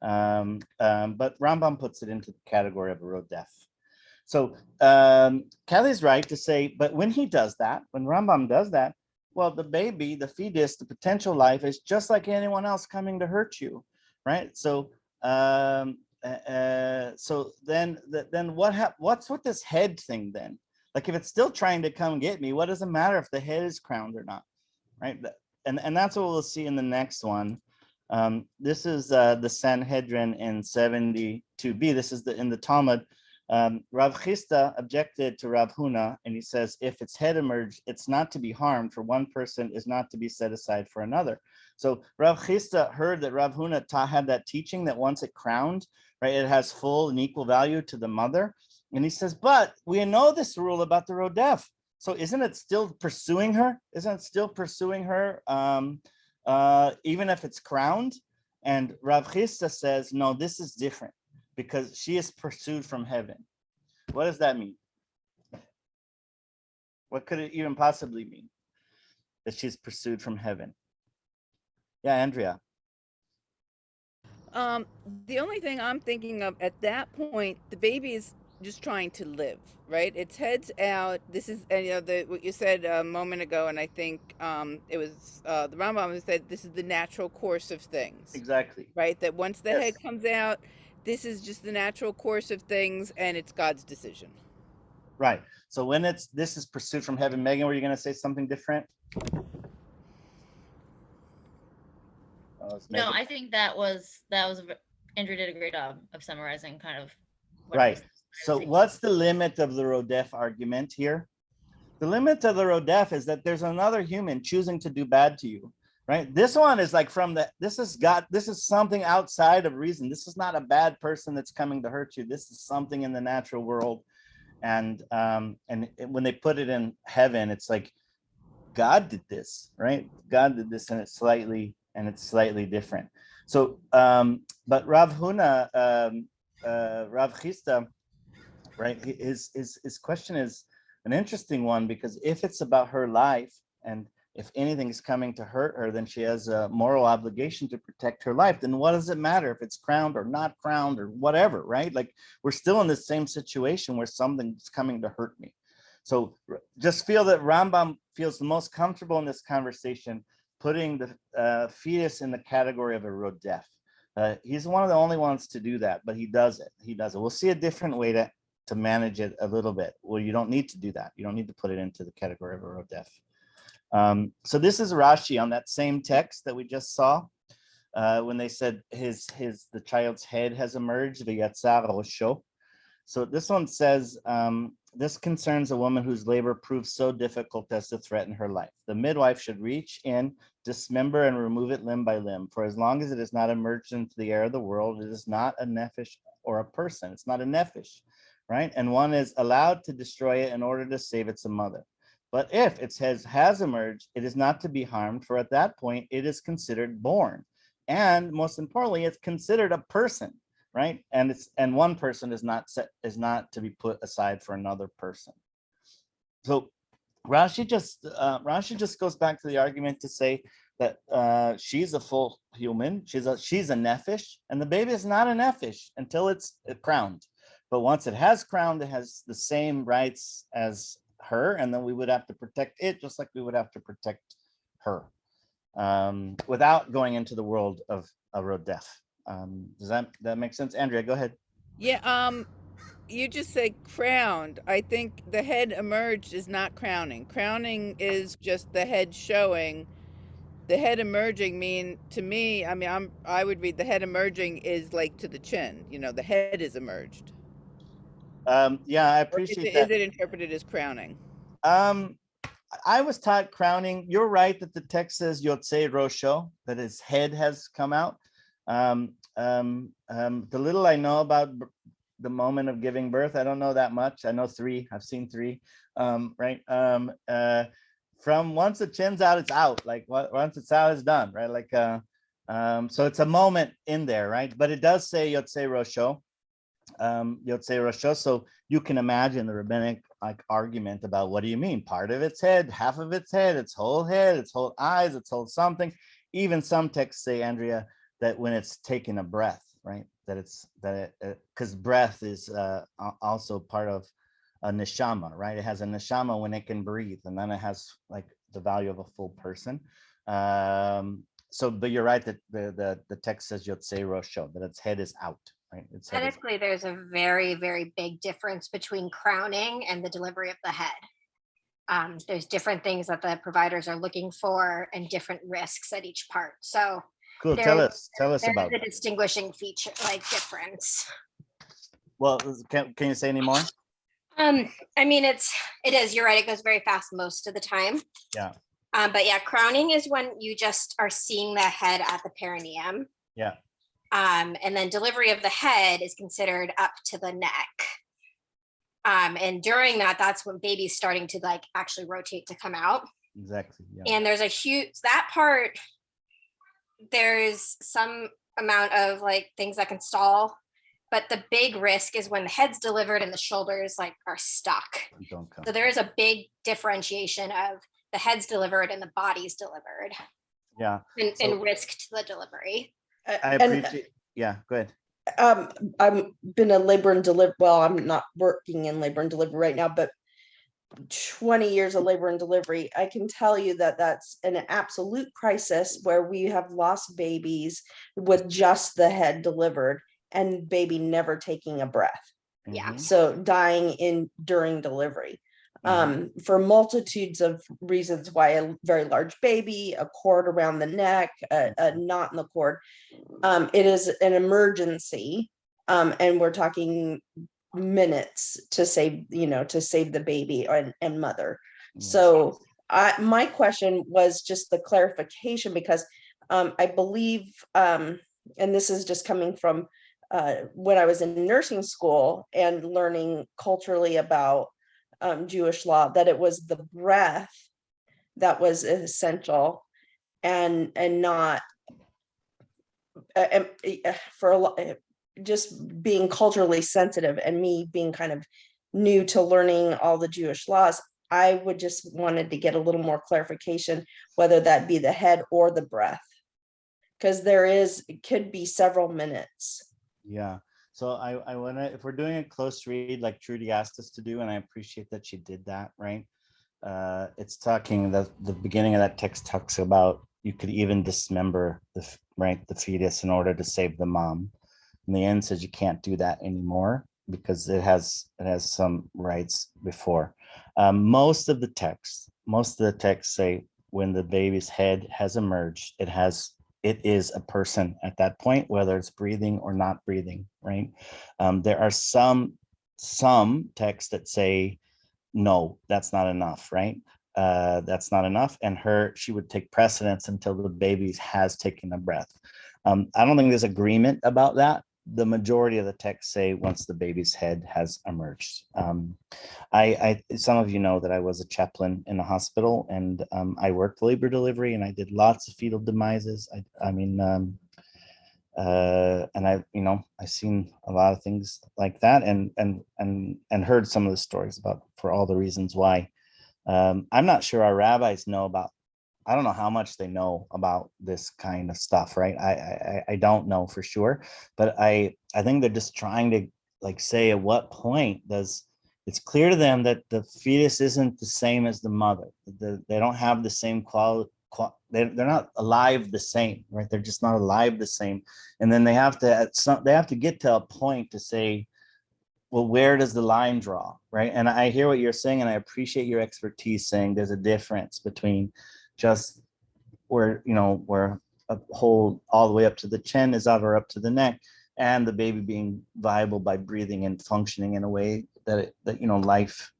But Rambam puts it into the category of a rodef. So Kelly's right to say, but when he does that, when Rambam does that, well, the baby, the fetus, the potential life is just like anyone else coming to hurt you, right? So so then what's with this head thing then? Like, if it's still trying to come get me, what does it matter if the head is crowned or not, right? And that's what we'll see in the next one. This is the Sanhedrin in 72b. This is in the Talmud. Rav Chisda objected to Rav Huna, and he says, if its head emerged, it's not to be harmed, for one person is not to be set aside for another. So Rav Chisda heard that Rav Huna had that teaching that once it crowned, right, it has full and equal value to the mother. And he says, but we know this rule about the rodef. So isn't it still pursuing her? Isn't it still pursuing her even if it's crowned? And Rav Chisda says, no, this is different because she is pursued from heaven. What does that mean? What could it even possibly mean? That she's pursued from heaven? Yeah, Andrea. The only thing I'm thinking of at that point, the baby is just trying to live, right? Its head's out. This is, and you know, what you said a moment ago, and I think it was the Rambam who said this is the natural course of things. Exactly. Right? That once the head comes out, this is just the natural course of things, and it's God's decision. Right. So when this is pursued from heaven, Megan, were you going to say something different? No, I think that was Andrew did a great job of summarizing kind of. Right. So what's the limit of the rodef argument here? The limit of the rodef is that there's another human choosing to do bad to you, right? This one is like this is something outside of reason. This is not a bad person that's coming to hurt you. This is something in the natural world. And when they put it in heaven, it's like God did this, right? God did this, and it's slightly different. So, but Rav Huna, Rav Chisda, right? His question is an interesting one, because if it's about her life, and if anything is coming to hurt her, then she has a moral obligation to protect her life. Then what does it matter if it's crowned or not crowned or whatever, right? Like, we're still in the same situation where something's coming to hurt me. So just feel that Rambam feels the most comfortable in this conversation putting the fetus in the category of a rodef. He's one of the only ones to do that, but he does it. We'll see a different way to manage it a little bit. Well, you don't need to do that. You don't need to put it into the category of a rodef. So this is Rashi on that same text that we just saw, when they said the child's head has emerged, v'yatzar rosho. So this one says, this concerns a woman whose labor proves so difficult as to threaten her life. The midwife should reach in, dismember, and remove it limb by limb. For as long as it is not emerged into the air of the world, it is not a nephesh or a person. It's not a nephesh, right? And one is allowed to destroy it in order to save its mother. But if its head has emerged, it is not to be harmed, for at that point, it is considered born. And most importantly, it's considered a person, right? And one person is not to be put aside for another person. So Rashi just goes back to the argument to say that she's a full human, she's a nephesh, and the baby is not a nephesh until it's crowned. But once it has crowned, it has the same rights as her, and then we would have to protect it just like we would have to protect her, without going into the world of a rodef. Does that make sense? Andrea, go ahead. Yeah, you just say crowned. I think the head emerged is not crowning. Crowning is just the head showing. The head emerging I would read the head emerging is like to the chin, the head is emerged. Yeah, I appreciate that. Is it interpreted as crowning? I was taught crowning. You're right that the text says Yotzei Rosho, that his head has come out. The little I know about the moment of giving birth, I don't know that much. I know 3. I've seen 3. Right. From once the chin's out, it's out. Like once it's out, it's done. Right. Like so it's a moment in there, right? But it does say Yotzei Rosho. Yotzei Rosho. So you can imagine the rabbinic argument about what do you mean? Part of its head, half of its head, its whole eyes, its whole something. Even some texts say, Andrea, that when it's taking a breath, right? Because breath is also part of a neshama, right? It has a neshama when it can breathe, and then it has like the value of a full person. But you're right that the text says Yotzei Rosho, that its head is out. Right? Medically, there's a very, very big difference between crowning and the delivery of the head. There's different things that the providers are looking for and different risks at each part. So cool. Tell us about the distinguishing feature, difference. Well, can you say any more? It is, you're right. It goes very fast most of the time. Yeah. But yeah, crowning is when you just are seeing the head at the perineum. Yeah. And then delivery of the head is considered up to the neck. And during that's when baby's starting to actually rotate to come out. Exactly. Yeah. And there's that part, there's some amount of things that can stall, but the big risk is when the head's delivered and the shoulders are stuck. So there is a big differentiation of the head's delivered and the body's delivered. Yeah. And risk to the delivery. I appreciate. Yeah, go ahead. I've been a labor and delivery. Well, I'm not working in labor and delivery right now, but 20 years of labor and delivery. I can tell you that that's an absolute crisis where we have lost babies with just the head delivered and baby never taking a breath. Yeah. So dying during delivery. For multitudes of reasons why a very large baby, a cord around the neck, a knot in the cord. It is an emergency, and we're talking minutes to save the baby and mother. So my question was just the clarification, because I believe, and this is just coming from when I was in nursing school and learning culturally about Jewish law, that it was the breath that was essential and not for a lot, just being culturally sensitive and me being kind of new to learning all the Jewish laws, I would just wanted to get a little more clarification, whether that be the head or the breath, because it could be several minutes. Yeah. So I want to, if we're doing a close read like Trudy asked us to do, and I appreciate that she did that, right? It's talking, the beginning of that text talks about you could even dismember the fetus in order to save the mom. And the end says you can't do that anymore because it has some rights before. Most of the texts say when the baby's head has emerged, it is a person at that point, whether it's breathing or not breathing, right? There are some texts that say, no, that's not enough, right? That's not enough. And she would take precedence until the baby has taken a breath. I don't think there's agreement about that. The majority of the texts say once the baby's head has emerged. Some of you know that I was a chaplain in a hospital, and I worked labor delivery, and I did lots of fetal demises. And I've seen a lot of things like that, and heard some of the stories about for all the reasons why. I'm not sure our rabbis know about. I don't know how much they know about this kind of stuff, right? I don't know for sure, but I think they're just trying to say at what point it's clear to them that the fetus isn't the same as the mother. They don't have the same quality. They're not alive the same, right? They're just not alive the same. And then they have to get to a point to say, well, where does the line draw, right? And I hear what you're saying, and I appreciate your expertise saying there's a difference between just where a hole all the way up to the chin is out or up to the neck, and the baby being viable by breathing and functioning in a way that life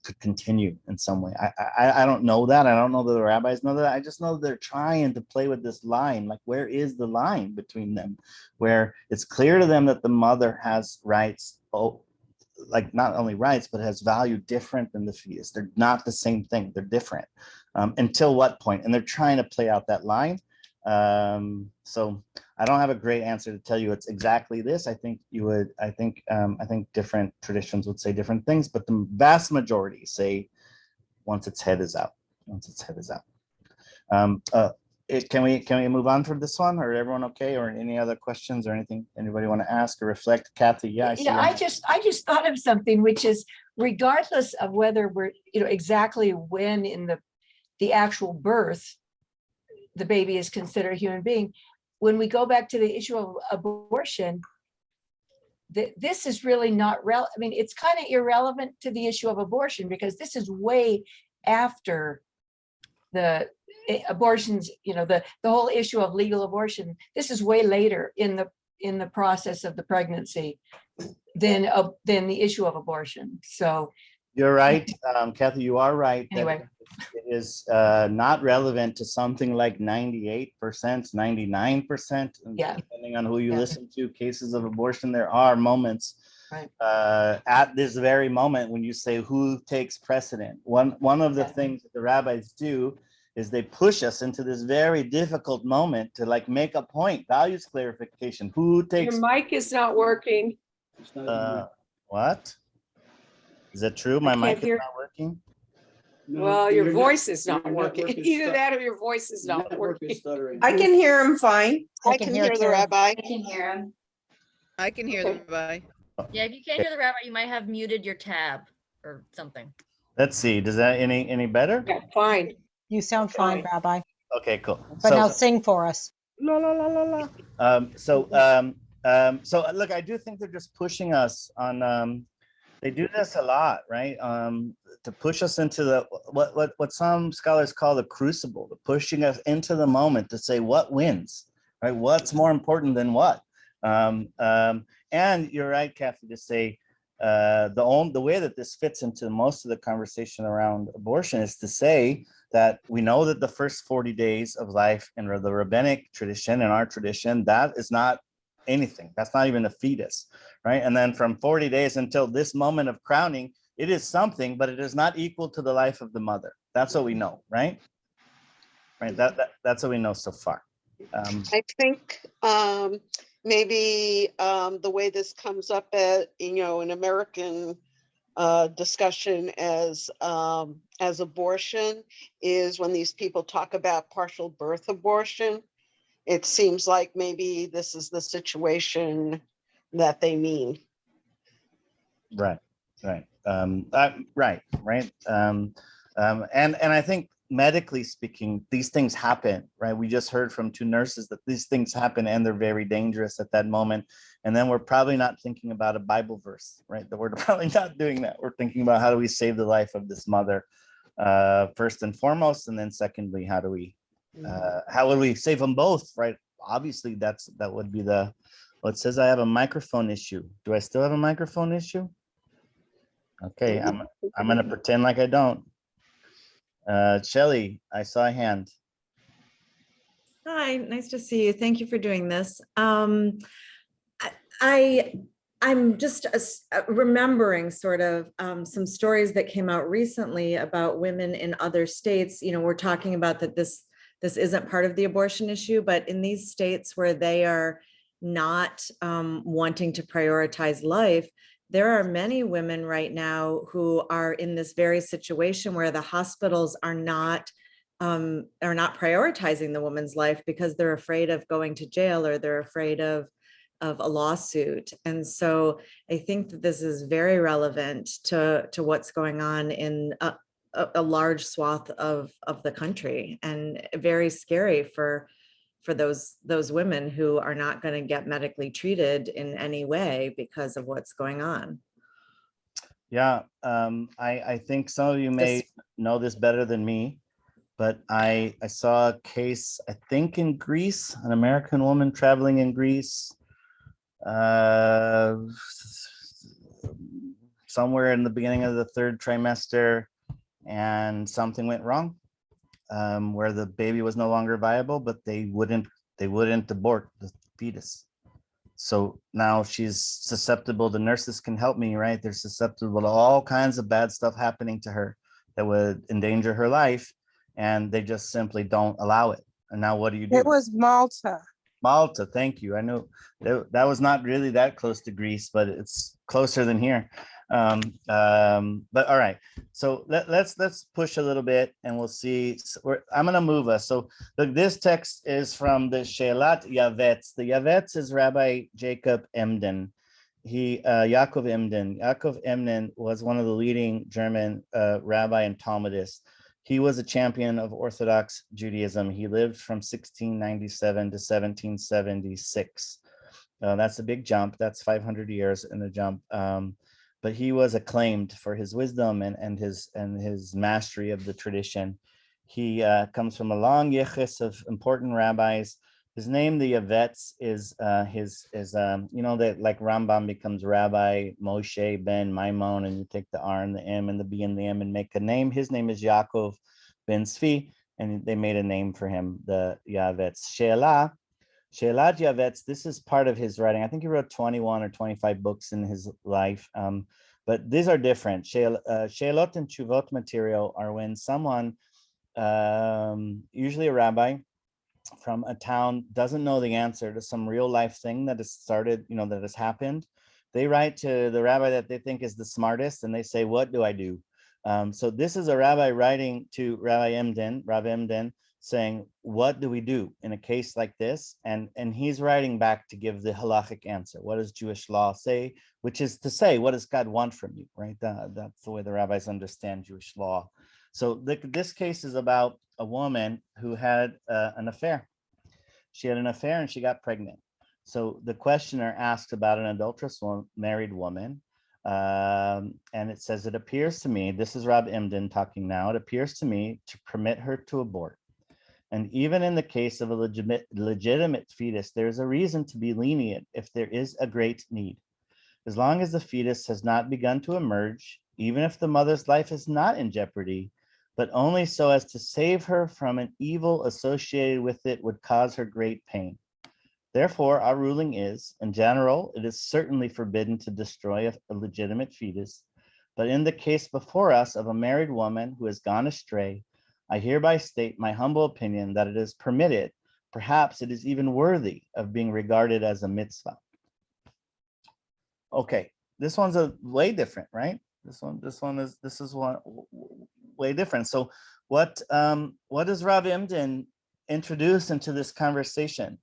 could continue in some way. I don't know that. I don't know that the rabbis know that. I just know that they're trying to play with this line. Like, where is the line between them, where it's clear to them that the mother has rights, like not only rights, but has value different than the fetus. They're not the same thing. They're different. Until what point? And they're trying to play out that line. So I don't have a great answer to tell you it's exactly this. I think different traditions would say different things, but the vast majority say once its head is out. Once its head is out. Can we move on from this one, or everyone okay? Or any other questions or anything anybody want to ask or reflect? Kathy, yeah, I see. Yeah, I just thought of something, which is regardless of whether we're exactly when in the actual birth the baby is considered a human being, when we go back to the issue of abortion, this is really not relevant. I mean, it's kind of irrelevant to the issue of abortion, because this is way after the abortions, the whole issue of legal abortion. This is way later in the process of the pregnancy than the issue of abortion. So you're right, Kathy, you are right. Anyway, it is not relevant to something like 98%, 99%. Yeah. Depending on who you listen to, cases of abortion, there are moments at this very moment when you say who takes precedent. One of the things that the rabbis do is they push us into this very difficult moment to make a point, values clarification. Who takes? Your mic is not working. What? Is that true? My mic is not working? Well, your voice is not working. Either that or your voice is not working. I can hear him fine. I can hear the rabbi. I can hear him. I can hear the rabbi. Yeah, if you can't hear the rabbi, you might have muted your tab or something. Let's see. Does that any better? Yeah, fine. You sound fine, Rabbi. Okay, cool. But now sing for us. La la la la la. So look, I do think they're just pushing us on. They do this a lot, right? To push us into what some scholars call the crucible, to pushing us into the moment to say what wins, right? What's more important than what? And you're right, Kathy, to say the way that this fits into most of the conversation around abortion is to say that we know that the first 40 days of life in the rabbinic tradition, in our tradition, that is not anything. That's not even a fetus, right? And then from 40 days until this moment of crowning, it is something, but it is not equal to the life of the mother. That's what we know, right? Right. That's what we know so far. I think maybe the way this comes up at, in American discussion as abortion is when these people talk about partial birth abortion. It seems like maybe this is the situation that they mean. Right. And I think medically speaking, these things happen, right? We just heard from two nurses that these things happen and they're very dangerous at that moment. And then we're probably not thinking about a Bible verse, right? That we're probably not doing that. We're thinking about how do we save the life of this mother, first and foremost, and then secondly, how would we save them both, right? Obviously, that would be well, it says I have a microphone issue. Do I still have a microphone issue? Okay, I'm gonna pretend like I don't. Shelly, I saw a hand. Hi, nice to see you. Thank you for doing this. I'm just remembering sort of some stories that came out recently about women in other states. We're talking about that this isn't part of the abortion issue, but in these states where they are not wanting to prioritize life, there are many women right now who are in this very situation where the hospitals are not prioritizing the woman's life because they're afraid of going to jail or they're afraid of a lawsuit. And so I think that this is very relevant to what's going on in a large swath of the country, and very scary for those women who are not going to get medically treated in any way because of what's going on. Yeah, I think some of you may know this better than me, but I saw a case, I think in Greece, an American woman traveling in Greece, somewhere in the beginning of the third trimester, and something went wrong. Where the baby was no longer viable, but they wouldn't abort the fetus. So now she's susceptible. The nurses can help me, right? They're susceptible to all kinds of bad stuff happening to her that would endanger her life, and they just simply don't allow it. And now what do you do? It was Malta. Malta, thank you. I know that was not really that close to Greece, but it's closer than here. But all right, so let's push a little bit and we'll see. I'm gonna move us. So look, this text is from the Shelat Yavetz. The Yavetz is Rabbi Jacob Emden. Yaakov Emden was one of the leading German rabbi and Talmudist. He was a champion of Orthodox Judaism. He lived from 1697 to 1776. That's a big jump. That's 500 years in a jump. But he was acclaimed for his wisdom and his mastery of the tradition. He comes from a long yichus of important rabbis. His name, the Yavetz, is that like Rambam becomes Rabbi Moshe ben Maimon, and you take the R and the M and the B and the M and make a name. His name is Yaakov ben Zvi, and they made a name for him, the Yavetz. Shelat Yavetz, this is part of his writing. I think he wrote 21 or 25 books in his life, but these are different. She'elot and Tshuvot material are when someone, usually a rabbi from a town, doesn't know the answer to some real life thing that has started, that has happened. They write to the rabbi that they think is the smartest, and they say, what do I do? So this is a rabbi writing to Rabbi Emden, saying, what do we do in a case like this? And he's writing back to give the halachic answer. What does Jewish law say? Which is to say, what does God want from you, right? That's the way the rabbis understand Jewish law. So this case is about a woman who had an affair. She had an affair and she got pregnant. So the questioner asked about an adulterous married woman. And it says, it appears to me, this is Rabbi Emden talking now, it appears to me to permit her to abort. And even in the case of a legitimate fetus, there's a reason to be lenient if there is a great need. As long as the fetus has not begun to emerge, even if the mother's life is not in jeopardy, but only so as to save her from an evil associated with it would cause her great pain. Therefore, our ruling is, in general, it is certainly forbidden to destroy a legitimate fetus, But in the case before us of a married woman who has gone astray, I hereby state my humble opinion that it is permitted, perhaps it is even worthy of being regarded as a mitzvah. Okay, this one's a way different, right? This is one way different. So what does Rabbi Emden introduce into this conversation?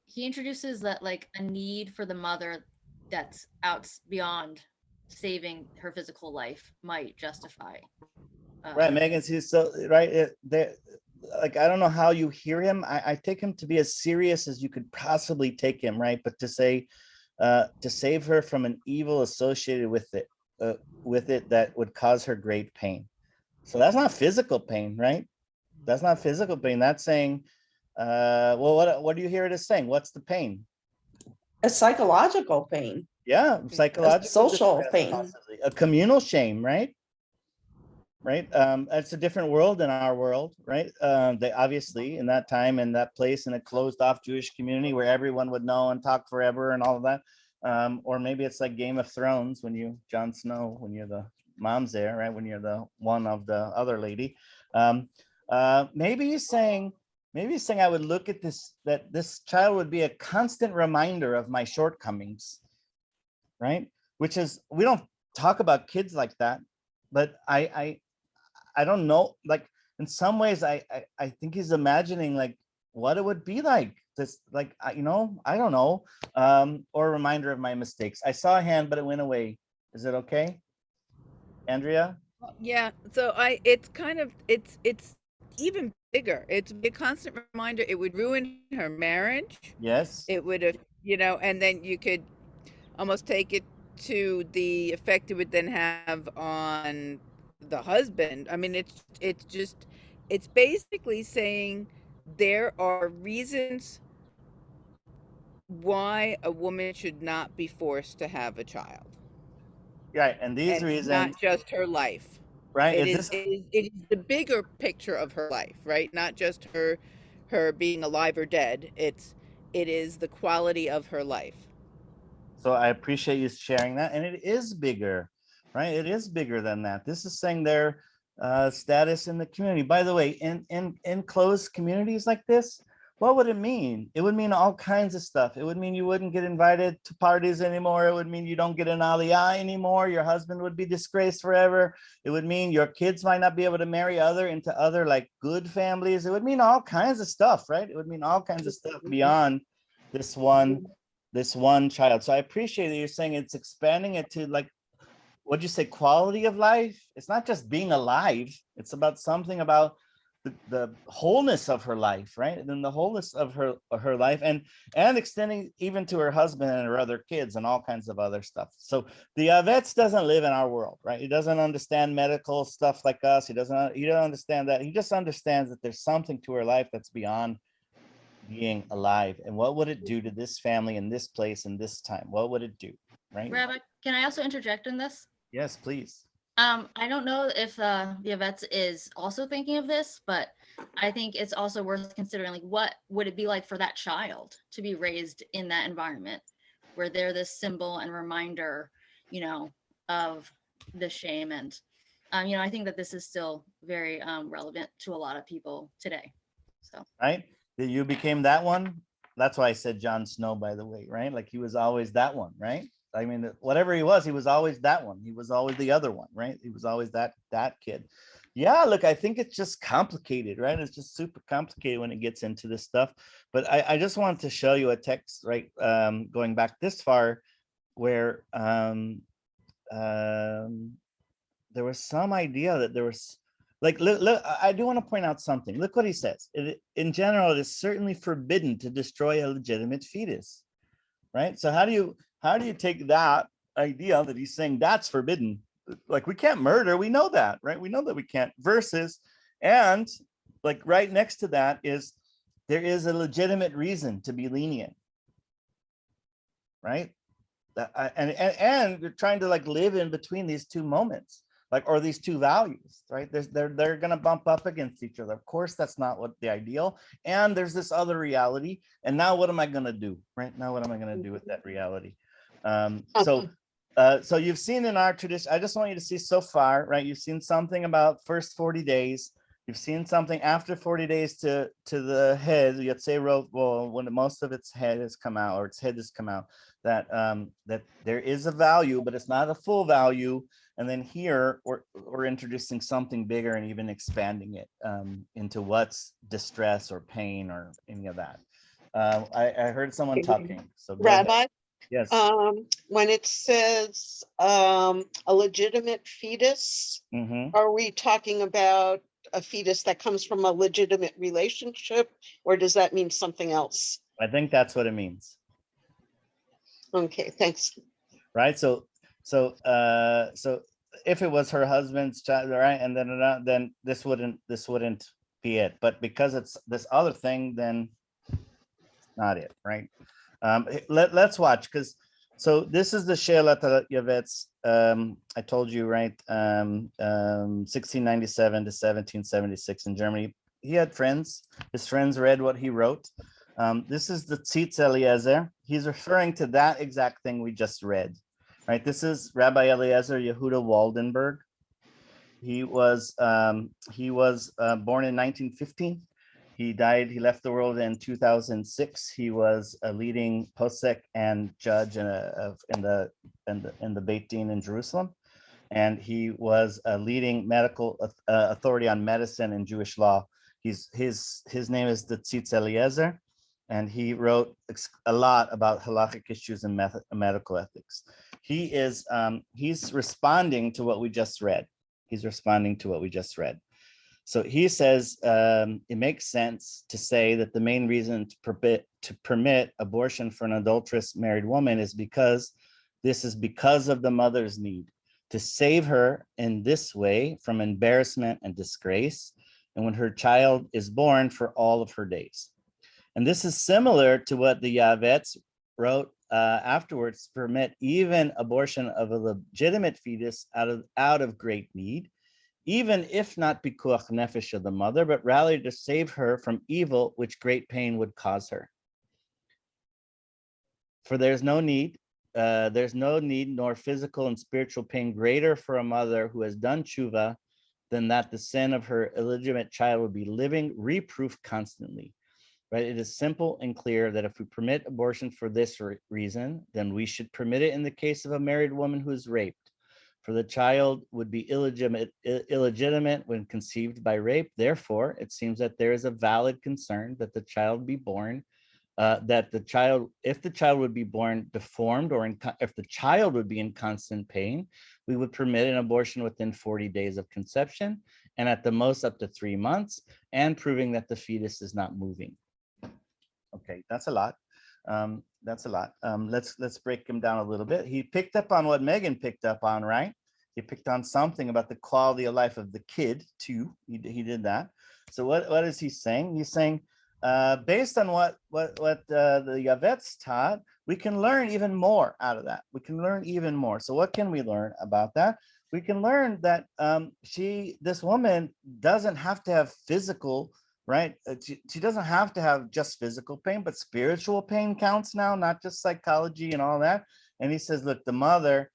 He introduces that like a need for the mother that's out beyond saving her physical life might justify. Right, Megan, he's so right. Like, I don't know how you hear him. I take him to be as serious as you could possibly take him, right? But to say, to save her from an evil associated with it that would cause her great pain. So that's not physical pain, right? That's not physical pain. That's saying, well, what do you hear it as saying? What's the pain? A psychological pain. Yeah, psychological, social distress, pain. possibly. A communal shame, right? Right. It's a different world than our world, right? They obviously in that time and that place in a closed off Jewish community where everyone would know and talk forever and all of that. Or maybe it's like Game of Thrones when you, Jon Snow, when you're the mom's there, right? When you're the one of the other lady. Maybe he's saying I would look at this, that this child would be a constant reminder of my shortcomings, right? Which is, we don't talk about kids like that, but I don't know, like in some ways I think he's imagining like what it would be like this, like, you know, I don't know, or a reminder of my mistakes. I saw a hand, but it went away. Is it okay, Andrea? Yeah, so it's kind of, it's even bigger. It's a constant reminder. It would ruin her marriage. Yes. It would have, you know, and then you could almost take it to the effect it would then have on the husband. I mean, it's basically saying there are reasons why a woman should not be forced to have a child. Right, and these And reasons, not just her life. right? It is the bigger picture of her life, right? Not just her being alive or dead. It is the quality of her life. So I appreciate you sharing that, and it is bigger, right? It is bigger than that. This is saying their status in the community. By the way, in closed communities like this, what would it mean? It would mean all kinds of stuff. It would mean you wouldn't get invited to parties anymore. It would mean you don't get an aliyah anymore. Your husband would be disgraced forever. It would mean your kids might not be able to marry into other like good families. It would mean all kinds of stuff, right? It would mean all kinds of stuff beyond this one child. So I appreciate that you're saying it's expanding it to like, what'd you say, quality of life? It's not just being alive. It's about something about the wholeness of her life, right? And then the wholeness of her life and extending even to her husband and her other kids and all kinds of other stuff. So the Avetz doesn't live in our world, right? He doesn't understand medical stuff like us. He doesn't understand that. He just understands that there's something to her life that's beyond being alive. And what would it do to this family in this place in this time? What would it do, right? Rabbi, can I also interject in this? Yes, please. I don't know if the Avetz is also thinking of this, but I think it's also worth considering, like, what would it be like for that child to be raised in that environment where they're this symbol and reminder, you know, of the shame. And, you know, I think that this is still very relevant to a lot of people today. So, right. That you became that one. That's why I said Jon Snow, by the way, right? Like he was always that one, right? I mean, whatever he was always that one. He was always the other one, right? He was always that kid. Yeah, look, I think it's just complicated, right? It's just super complicated when it gets into this stuff. But I just wanted to show you a text, right? Going back this far, where there was some idea that there was, like, look, I do want to point out something. Look what he says. In general, it is certainly forbidden to destroy a legitimate fetus, right? So how do you take that idea that he's saying that's forbidden? Like, we can't murder, we know that, right? We know that we can't, versus, and like right next to that is, there is a legitimate reason to be lenient, right? And you're trying to like live in between these two moments, like, or these two values, right? They're going to bump up against each other. Of course, that's not what the ideal. And there's this other reality. And now what am I going to do, right? Now what am I going to do with that reality? So you've seen in our tradition, I just want you to see so far, right? You've seen something about first 40 days. You've seen something after 40 days to the head. You'd say, well, when most of its head has come out, or its head has come out, that that there is a value, but it's not a full value. And then here we're introducing something bigger and even expanding it into what's distress or pain or any of that. I heard someone talking. So go ahead. Rabbi, Yes. when it says a legitimate fetus, are we talking about a fetus that comes from a legitimate relationship, or does that mean something else? I think that's what it means. Okay, thanks. Right. So if it was her husband's child, right, and then this wouldn't be it. But because it's this other thing, then it's not it, right? Let's watch, because so this is the She'elat Yavetz. I told you, right? 1697 to 1776 in Germany. He had friends. His friends read what he wrote. This is the Tzitz Eliezer. He's referring to that exact thing we just read, right? This is Rabbi Eliezer Yehuda Waldenberg. He was born in 1915. He died. He left the world in 2006. He was a leading posek and judge in the Beit Din in Jerusalem, and he was a leading medical authority on medicine and Jewish law. His name is the Tzitz Eliezer, and he wrote a lot about halachic issues and medical ethics. He's responding to what we just read. So he says it makes sense to say that the main reason to permit abortion for an adulterous married woman is because of the mother's need to save her in this way from embarrassment and disgrace, and when her child is born, for all of her days. And this is similar to what the Yavetz wrote afterwards, permit even abortion of a legitimate fetus out of great need, even if not pikuach nefesh of the mother, but rather to save her from evil, which great pain would cause her. For there's no need nor physical and spiritual pain greater for a mother who has done tshuva than that the sin of her illegitimate child would be living reproof constantly. Right? It is simple and clear that if we permit abortion for this reason, then we should permit it in the case of a married woman who is raped. For the child would be illegitimate when conceived by rape. Therefore, it seems that there is a valid concern that the child be born, if the child would be born deformed, or if the child would be in constant pain, we would permit an abortion within 40 days of conception, and at the most up to 3 months, and proving that the fetus is not moving. Okay, that's a lot. Let's break him down a little bit. He picked up on what Megan picked up on, right? He picked on something about the quality of life of the kid too. He did that. So what is he saying? He's saying, based on what the Yavetz taught, we can learn even more out of that. We can learn even more. So what can we learn about that? We can learn that this woman doesn't have to have physical, right? She doesn't have to have just physical pain, but spiritual pain counts now, not just psychology and all that. And he says, look, the mother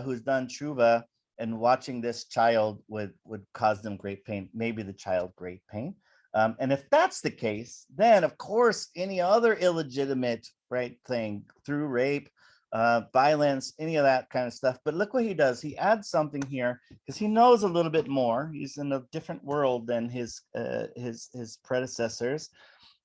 who's done tshuva and watching this child would cause them great pain, maybe the child great pain. And if that's the case, then of course, any other illegitimate, right, thing through rape, violence, any of that kind of stuff. But look what he does. He adds something here because he knows a little bit more. He's in a different world than his predecessors,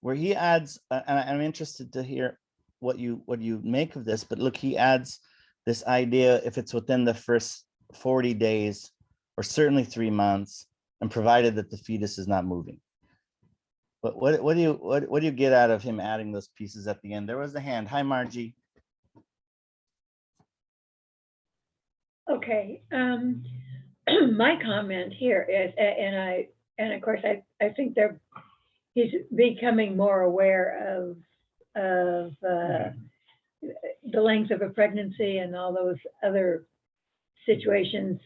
where he adds, and I'm interested to hear what you make of this, but look, he adds this idea, if it's within the first 40 days or certainly 3 months, and provided that the fetus is not moving. But what do you get out of him adding those pieces at the end? There was a hand. Hi, Margie. Okay, my comment here is, and of course I think he's becoming more aware of the length of a pregnancy and all those other situations,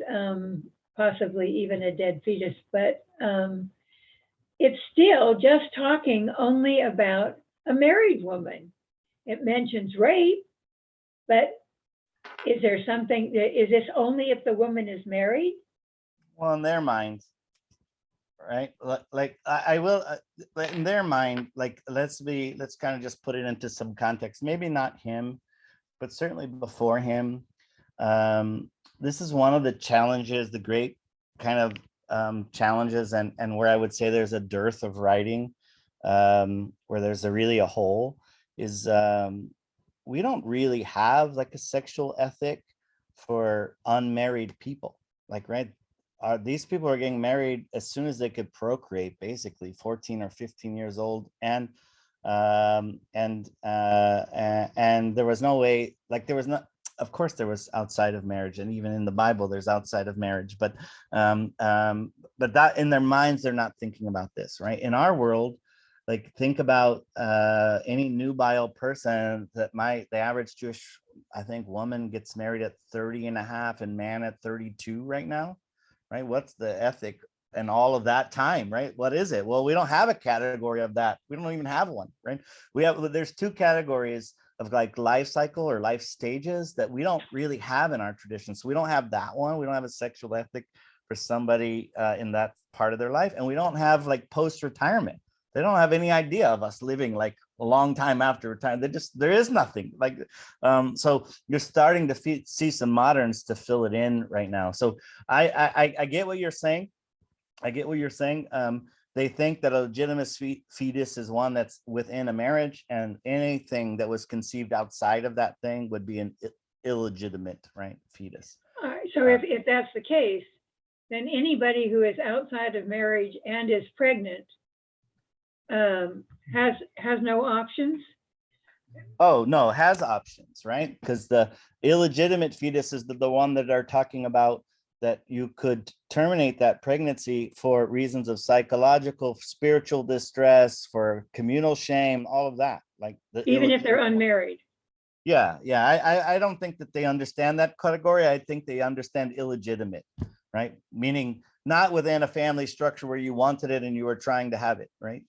possibly even a dead fetus, but it's still just talking only about a married woman. It mentions rape, but Is there something, is this only if the woman is married? Well, in their mind, right? Like I will, in their mind, like let's kind of just put it into some context. Maybe not him, but certainly before him. This is one of the challenges, the great kind of challenges, and where I would say there's a dearth of writing, where there's really a hole, is we don't really have like a sexual ethic for unmarried people. Like, right? These people are getting married as soon as they could procreate, basically 14 or 15 years old. And there was no way, like there was not, of course there was outside of marriage, and even in the Bible there's outside of marriage, but that in their minds they're not thinking about this, right? In our world, like think about any nubile person that the average Jewish, I think, woman gets married at 30 and a half and man at 32 right now, right? What's the ethic and all of that time, right? What is it? Well, we don't have a category of that. We don't even have one, right? There's two categories of like life cycle or life stages that we don't really have in our tradition. So we don't have that one. We don't have a sexual ethic for somebody in that part of their life. And we don't have like post-retirement. They don't have any idea of us living like a long time after retirement. There is nothing like, so you're starting to see some moderns to fill it in right now. So I get what you're saying. I get what you're saying. They think that a legitimate fetus is one that's within a marriage, and anything that was conceived outside of that thing would be an illegitimate, right, fetus. All right, so if that's the case, then anybody who is outside of marriage and is pregnant has no options? Oh, no, has options, right? Because the illegitimate fetus is the one that are talking about, that you could terminate that pregnancy for reasons of psychological, spiritual distress, for communal shame, all of that. Like even if they're unmarried. Yeah. I don't think that they understand that category. I think they understand illegitimate, right? Meaning not within a family structure where you wanted it and you were trying to have it, right?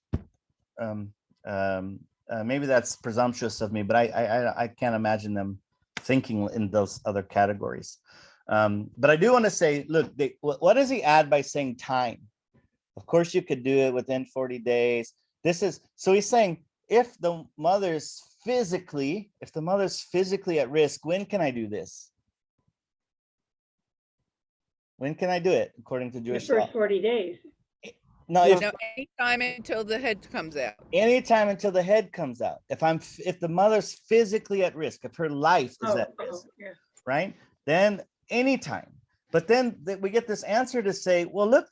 Maybe that's presumptuous of me, but I can't imagine them thinking in those other categories. But I do want to say, look, what does he add by saying time? Of course, you could do it within 40 days. So he's saying, if the mother's physically at risk, when can I do this? When can I do it according to Jewish law? The first 40 days. No, anytime until the head comes out. Anytime until the head comes out. If the mother's physically at risk, if her life is at risk, yeah. right? Then anytime. But then we get this answer to say, well, look,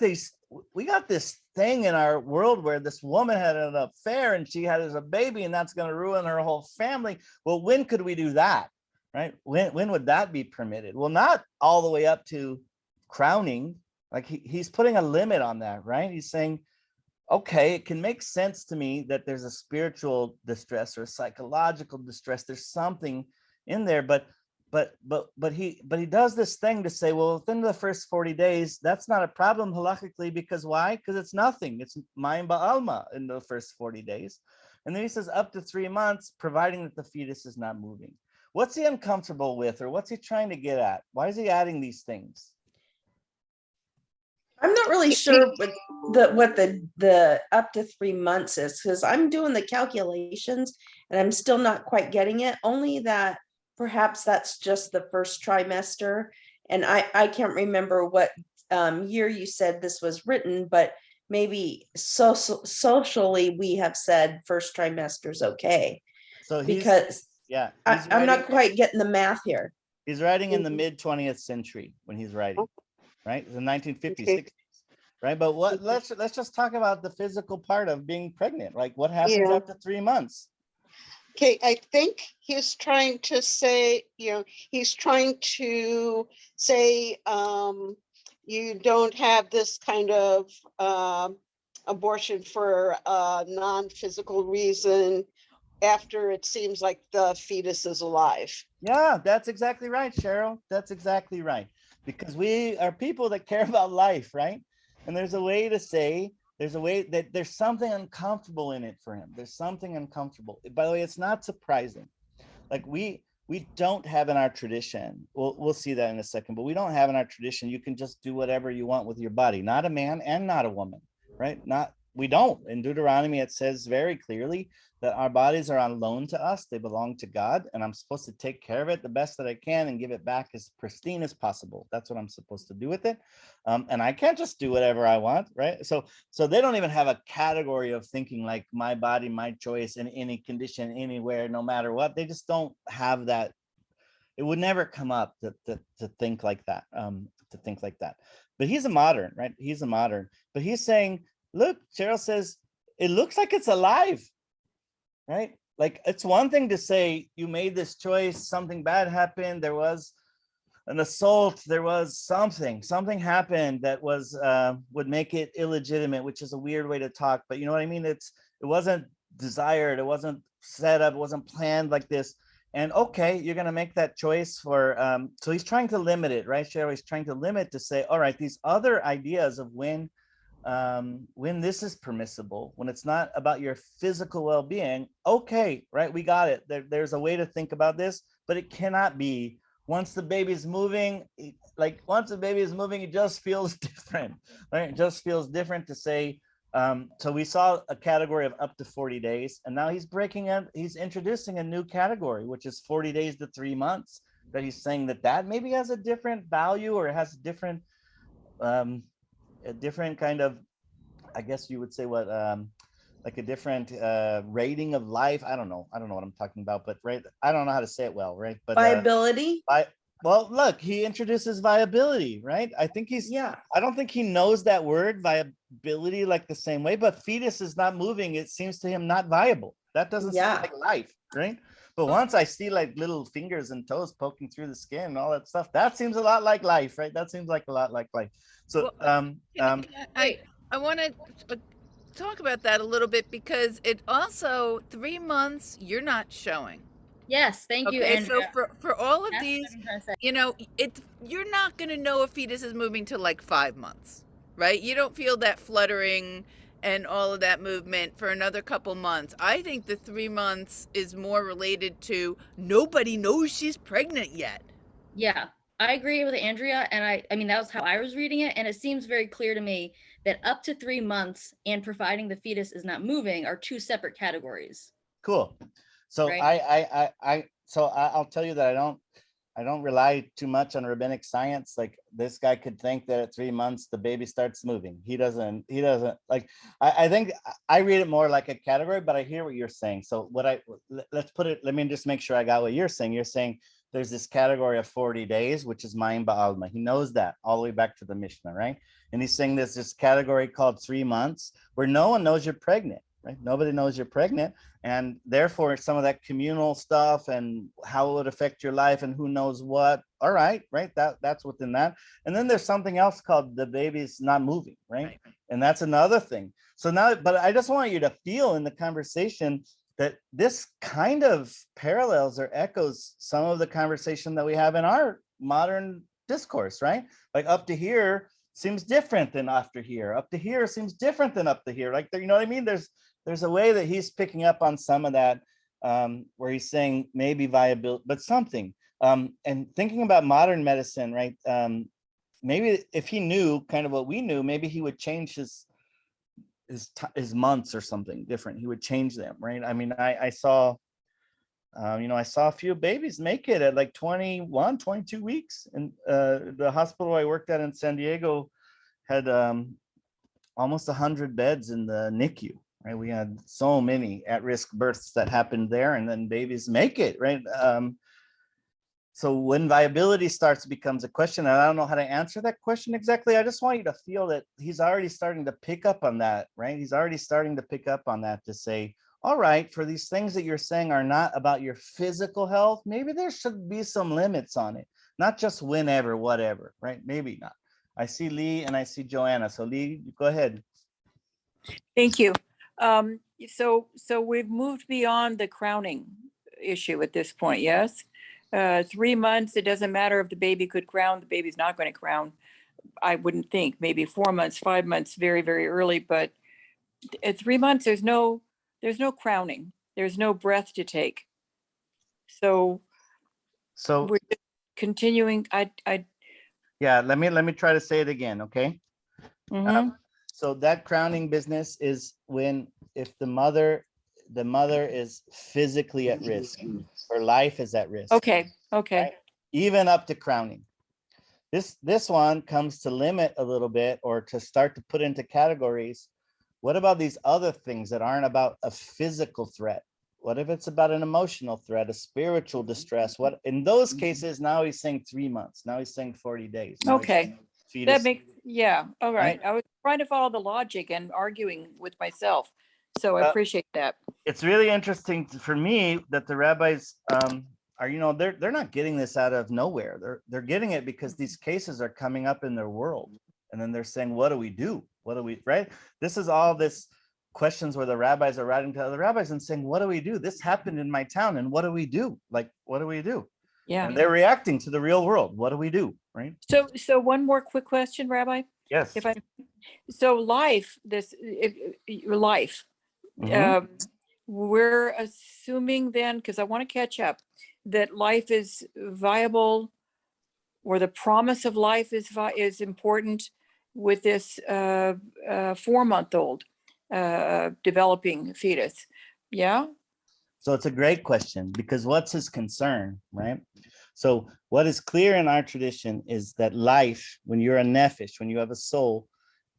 we got this thing in our world where this woman had an affair and she had a baby, and that's going to ruin her whole family. Well, when could we do that, right? When would that be permitted? Well, not all the way up to crowning. Like he's putting a limit on that, right? He's saying, okay, it can make sense to me that there's a spiritual distress or a psychological distress. There's something in there, but he does this thing to say, well, within the first 40 days, that's not a problem halakhically, because why? Because it's nothing. It's mayim ba'alma in the first 40 days. And then he says up to 3 months, providing that the fetus is not moving. What's he uncomfortable with, or what's he trying to get at? Why is he adding these things? I'm not really sure what the up to 3 months is, because I'm doing the calculations and I'm still not quite getting it. Only that perhaps that's just the first trimester. And I can't remember what year you said this was written, but maybe socially we have said first trimester is okay. So I'm not quite getting the math here. He's writing in the mid 20th century when he's writing. Right, the 1950s, 60s, right? But let's just talk about the physical part of being pregnant. Like, what happens after 3 months? Okay, I think he's trying to say, you don't have this kind of abortion for a non-physical reason after it seems like the fetus is alive. Yeah, that's exactly right, Cheryl. That's exactly right. Because we are people that care about life, right? And there's a way that there's something uncomfortable in it for him. There's something uncomfortable. By the way, it's not surprising. Like we we don't have in our tradition, we'll see that in a second, but we don't have in our tradition, you can just do whatever you want with your body, not a man and not a woman, right? We don't. In Deuteronomy, it says very clearly that our bodies are on loan to us. They belong to God, and I'm supposed to take care of it the best that I can and give it back as pristine as possible. That's what I'm supposed to do with it. And I can't just do whatever I want, right? So they don't even have a category of thinking like my body, my choice in any condition, anywhere, no matter what. They just don't have that. It would never come up to think like that, But he's a modern, right? He's a modern, but he's saying, look, Cheryl says, it looks like it's alive, right? Like, it's one thing to say you made this choice, something bad happened, there was an assault, there was something happened that was would make it illegitimate, which is a weird way to talk, but you know what I mean? It wasn't desired, it wasn't set up, it wasn't planned like this. And okay, you're going to make that choice for, so he's trying to limit it, right, Cheryl? He's trying to limit to say, all right, these other ideas of when this is permissible, when it's not about your physical well-being, okay, right, we got it. There's a way to think about this, but it cannot be once the baby's moving, it just feels different, right? It just feels different to say, so we saw a category of up to 40 days, and now he's introducing a new category, which is 40 days to 3 months, that he's saying that maybe has a different value, or it has a different kind of, I guess you would say what, like a different rating of life. I don't know what I'm talking about, but right, I don't know how to say it well, right? But Viability. Well, look, he introduces viability, right? I think I don't think he knows that word viability like the same way, but fetus is not moving. It seems to him not viable. That doesn't seem like life, right? But once I see like little fingers and toes poking through the skin and all that stuff, that seems a lot like life, right? That seems like a lot like life. So, I want to talk about that a little bit, because it also 3 months you're not showing. Yes, thank you, Andrea. So for all of That's these, what I'm trying to say. you know, you're not going to know if fetus is moving to like 5 months, right? You don't feel that fluttering and all of that movement for another couple months. I think the 3 months is more related to nobody knows she's pregnant yet. Yeah, I agree with Andrea, and I mean that was how I was reading it, and it seems very clear to me that up to 3 months and providing the fetus is not moving are two separate categories. Cool. So right? I'll tell you that I don't rely too much on rabbinic science. Like, this guy could think that at 3 months the baby starts moving. He doesn't like, I think I read it more like a category, but I hear what you're saying. So let me just make sure I got what you're saying. You're saying there's this category of 40 days, which is Mayim Ba'alma. He knows that all the way back to the Mishnah, right? And he's saying there's this category called 3 months where no one knows you're pregnant, right? Nobody knows you're pregnant. And therefore some of that communal stuff and how it would affect your life and who knows what. All right, right? That's within that. And then there's something else called the baby's not moving, right? And that's another thing. So now, but I just want you to feel in the conversation that this kind of parallels or echoes some of the conversation that we have in our modern discourse, right? Like, up to here seems different than after here. Up to here seems different than up to here. Like, you know what I mean? There's a way that he's picking up on some of that, where he's saying maybe viability, but something. And thinking about modern medicine, right? Maybe if he knew kind of what we knew, maybe he would change his months or something different. He would change them, right? I mean, I saw a few babies make it at like 21, 22 weeks. And the hospital I worked at in San Diego had almost 100 beds in the NICU, right? We had so many at-risk births that happened there, and then babies make it, right? So when viability becomes a question, and I don't know how to answer that question exactly. I just want you to feel that he's already starting to pick up on that, right? He's already starting to pick up on that to say, all right, for these things that you're saying are not about your physical health, maybe there should be some limits on it, not just whenever, whatever, right? Maybe not. I see Lee and I see Joanna. So Lee, go ahead. Thank you. So we've moved beyond the crowning issue at this point, yes? 3 months, it doesn't matter if the baby could crown, the baby's not going to crown. I wouldn't think. Maybe 4 months, 5 months, very, very early, but at 3 months, there's no crowning. There's no breath to take. So So we're just continuing, yeah, let me try to say it again, okay? mhm. So that crowning business is when, if the mother is physically at risk, her life is at risk. Okay, okay. Right? Even up to crowning. This one comes to limit a little bit, or to start to put into categories. What about these other things that aren't about a physical threat? What if it's about an emotional threat, a spiritual distress? What in those cases, now he's saying 3 months, now he's saying 40 days. Now he's Okay. saying That fetus. makes, yeah, all right. I was trying to follow the logic and arguing with myself. So I appreciate that. It's really interesting for me that the rabbis are, they're not getting this out of nowhere. They're getting it because these cases are coming up in their world, and then they're saying, what do we do? What do we, right? This is all this questions where the rabbis are writing to other rabbis and saying, what do we do? This happened in my town, and what do we do? Like, what do we do? Yeah. And they're reacting to the real world. What do we do? Right? So one more quick question, Rabbi. Yes. So life, life, Mhm. we're assuming then, because I want to catch up, that life is viable, or the promise of life is important with this 4-month-old developing fetus. Yeah. So it's a great question, because what's his concern, right? So what is clear in our tradition is that life, when you're a nephesh, when you have a soul,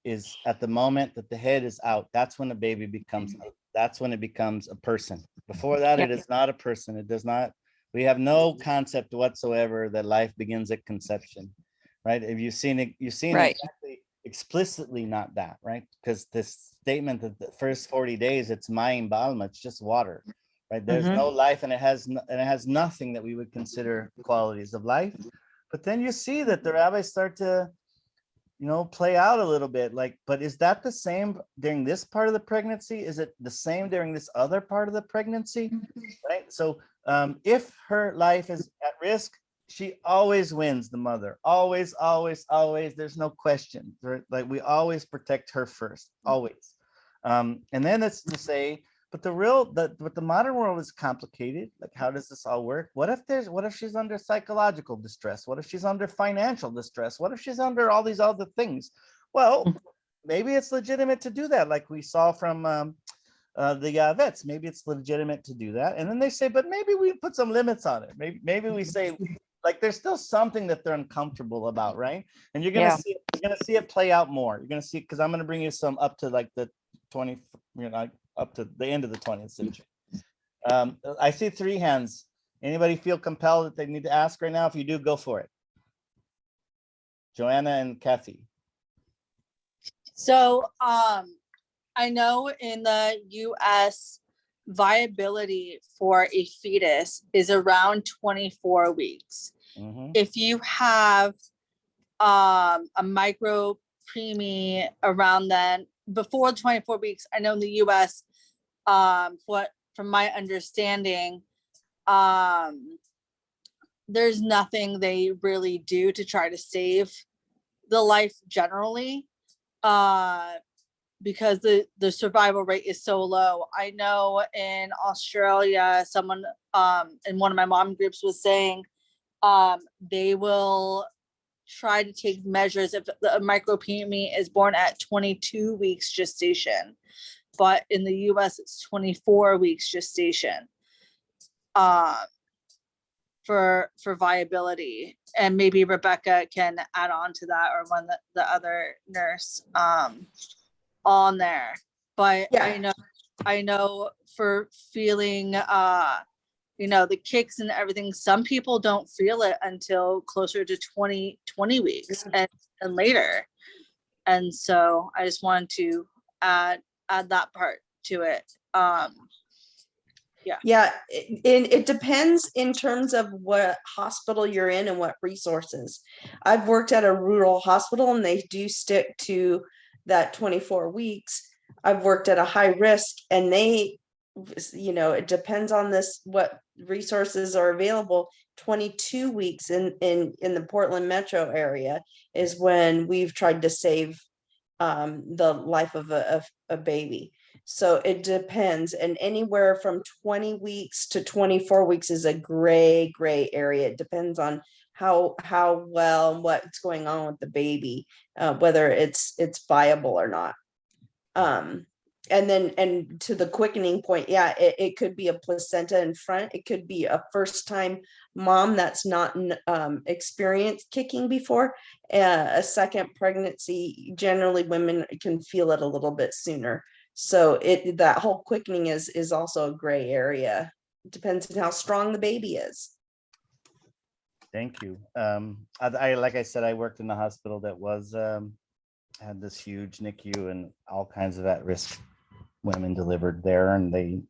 is at the moment that the head is out. That's when a baby becomes, that's when it becomes a person. Before that, Yeah. it is not a person. It does not, we have no concept whatsoever that life begins at conception, right? If you've seen it, Right. exactly, explicitly not that, right? Because this statement that the first 40 days, it's mayim ba'alma, it's just water, right? There's no life, and it has nothing that we would consider qualities of life. But then you see that the rabbis start to, play out a little bit, like, but is that the same during this part of the pregnancy? Is it the same during this other part of the pregnancy? Right? So if her life is at risk, she always wins, the mother. Always, always, always. There's no question. Like, we always protect her first, always. And then it's to say, but the modern world is complicated. Like, how does this all work? What if she's under psychological distress? What if she's under financial distress? What if she's under all these other things? Well, maybe it's legitimate to do that, like we saw from the vets. Maybe it's legitimate to do that. And then they say, but maybe we put some limits on it. Maybe we say, like, there's still something that they're uncomfortable about, right? And you're gonna see it play out more. You're gonna see it, because I'm gonna bring you some up to like the 20, up to the end of the 20th century. I see 3 hands. Anybody feel compelled that they need to ask right now? If you do, go for it. Joanna and Kathy. So I know in the US, viability for a fetus is around 24 weeks. If you have a micro preemie around then, before 24 weeks, I know in the US, from my understanding, there's nothing they really do to try to save the life generally, because the survival rate is so low. I know in Australia, someone in one of my mom groups was saying they will try to take measures if the micropreemie is born at 22 weeks gestation, but in the US it's 24 weeks gestation for viability. And maybe Rebecca can add on to that, or one the other nurse on there. But Yeah. I know for feeling the kicks and everything, some people don't feel it until closer to 20 weeks and later. And so I just wanted to add that part to it. Yeah, it depends in terms of what hospital you're in and what resources. I've worked at a rural hospital and they do stick to that 24 weeks. I've worked at a high risk and they, it depends on what resources are available. 22 weeks in the Portland metro area is when we've tried to save the life of a baby. So it depends, and anywhere from 20 weeks to 24 weeks is a gray area. It depends on how well and what's going on with the baby, whether it's viable or not. And to the quickening point, yeah, it could be a placenta in front. It could be a first time mom that's not experienced kicking before. A second pregnancy, generally women can feel it a little bit sooner. So that whole quickening is also a gray area. It depends on how strong the baby is. Thank you. I like I said, I worked in a hospital that was had this huge NICU and all kinds of at-risk women delivered there, and they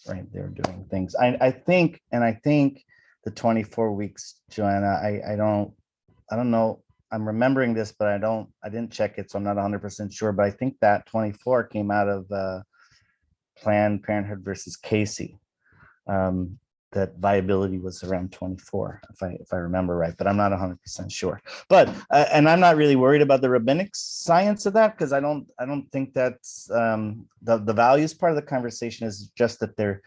were doing things. I think the 24 weeks, Joanna, I don't know. I'm remembering this, but I didn't check it, so I'm not 100% sure. But I think that 24 came out of Planned Parenthood versus Casey. That viability was around 24, if I remember right, but I'm not 100% sure. But and I'm not really worried about the rabbinic science of that, because I don't think that's the values part of the conversation is just that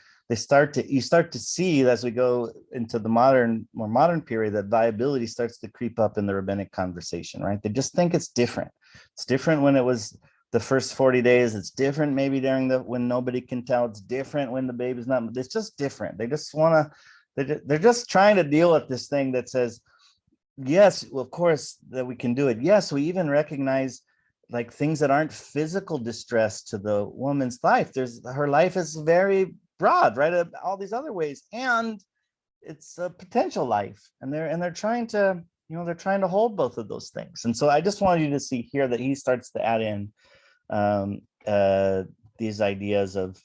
you start to see as we go into the more modern period that viability starts to creep up in the rabbinic conversation, right? They just think it's different. It's different when it was the first 40 days. It's different maybe when nobody can tell. It's different when the baby's not. It's just different. They just want to, they're just trying to deal with this thing that says, yes, well, of course that we can do it. Yes, we even recognize like things that aren't physical distress to the woman's life. Her life is very broad, right? All these other ways, and it's a potential life, and they're trying to, they're trying to hold both of those things. And so I just wanted you to see here that he starts to add in these ideas of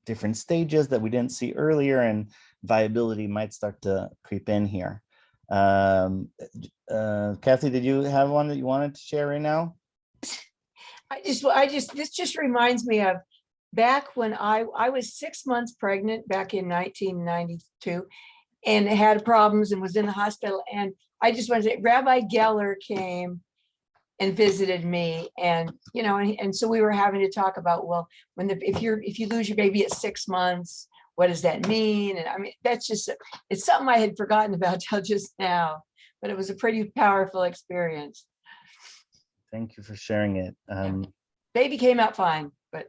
different stages that we didn't see earlier, and viability might start to creep in here. Kathy, did you have one that you wanted to share right now? This just reminds me of back when I was 6 months pregnant back in 1992 and had problems and was in the hospital. And I just want to say, Rabbi Geller came and visited me, and and so we were having to talk about, well, if you lose your baby at 6 months, what does that mean? And I mean, it's something I had forgotten about till just now, but it was a pretty powerful experience. Thank you for sharing it. Baby came out fine, but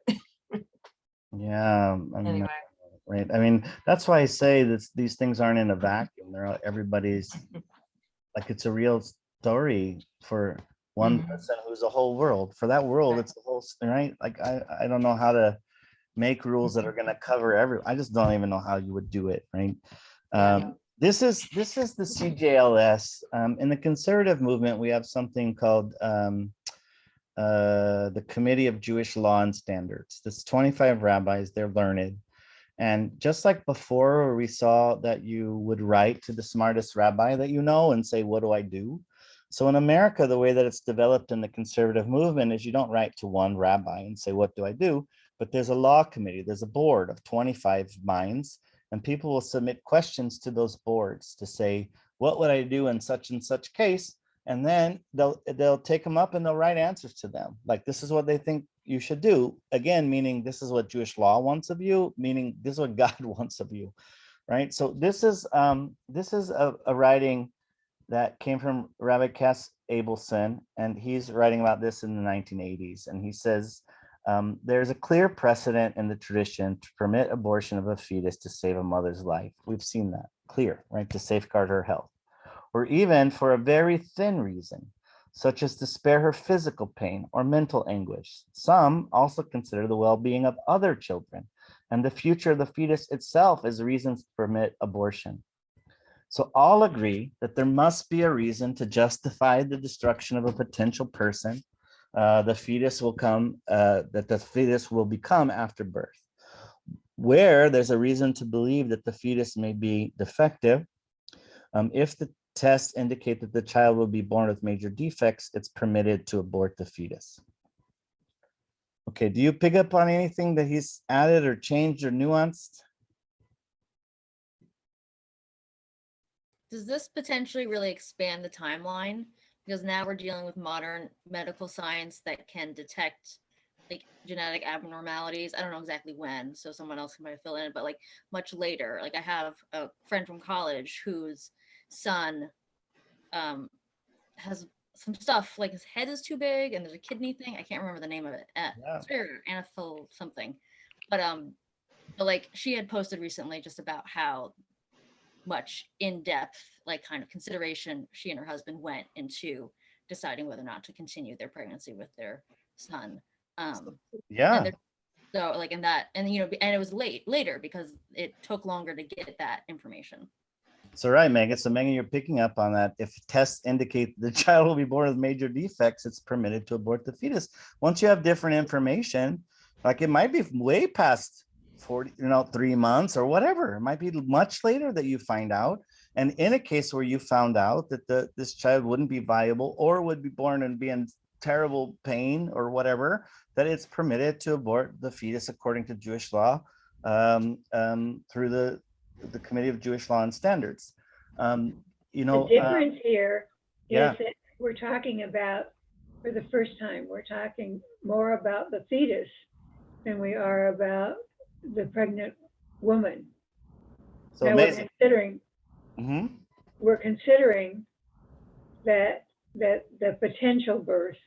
yeah, anyway. Right. I mean, that's why I say that these things aren't in a vacuum. Everybody's like, it's a real story for one person who's a whole world. For that world, it's the whole, right? Like, I don't know how to make rules that are going to cover everyone. I just don't even know how you would do it, right? This is the CJLS. In the conservative movement, we have something called the Committee of Jewish Law and Standards. This 25 rabbis, they're learned. And just like before, where we saw that you would write to the smartest rabbi that you know and say, what do I do? So in America, the way that it's developed in the conservative movement is you don't write to one rabbi and say, what do I do? But there's a law committee, there's a board of 25 minds, and people will submit questions to those boards to say, what would I do in such and such case? And then they'll take them up and they'll write answers to them. Like, this is what they think you should do. Again, meaning this is what Jewish law wants of you, meaning this is what God wants of you, right? So this is a writing that came from Rabbi Cass Abelson, and he's writing about this in the 1980s. And he says, there's a clear precedent in the tradition to permit abortion of a fetus to save a mother's life. We've seen that clear, right? To safeguard her health, or even for a very thin reason, such as to spare her physical pain or mental anguish. Some also consider the well-being of other children and the future of the fetus itself as reasons to permit abortion. So all agree that there must be a reason to justify the destruction of a potential person that the fetus will become after birth. Where there's a reason to believe that the fetus may be defective, if the tests indicate that the child will be born with major defects, it's permitted to abort the fetus. Okay, do you pick up on anything that he's added or changed or nuanced? Does this potentially really expand the timeline? Because now we're dealing with modern medical science that can detect like genetic abnormalities. I don't know exactly when, so someone else might fill in, but like much later. Like I have a friend from college whose son has some stuff, like his head is too big and there's a kidney thing. I can't remember the name of it. It's very anaphil something. But like she had posted recently just about how much in-depth, like kind of consideration she and her husband went into deciding whether or not to continue their pregnancy with their son. Yeah. And so like in that, and you know, and it was later because it took longer to get that information. So right, Megan. So Megan, you're picking up on that. If tests indicate the child will be born with major defects, it's permitted to abort the fetus. Once you have different information, like it might be way past 3 months or whatever. It might be much later that you find out. And in a case where you found out that this child wouldn't be viable or would be born and be in terrible pain or whatever, that it's permitted to abort the fetus according to Jewish law through the Committee of Jewish Law and Standards. The difference here is yeah. that we're talking about, for the first time, we're talking more about the fetus than we are about the pregnant woman. So now amazing. we're considering that the potential birth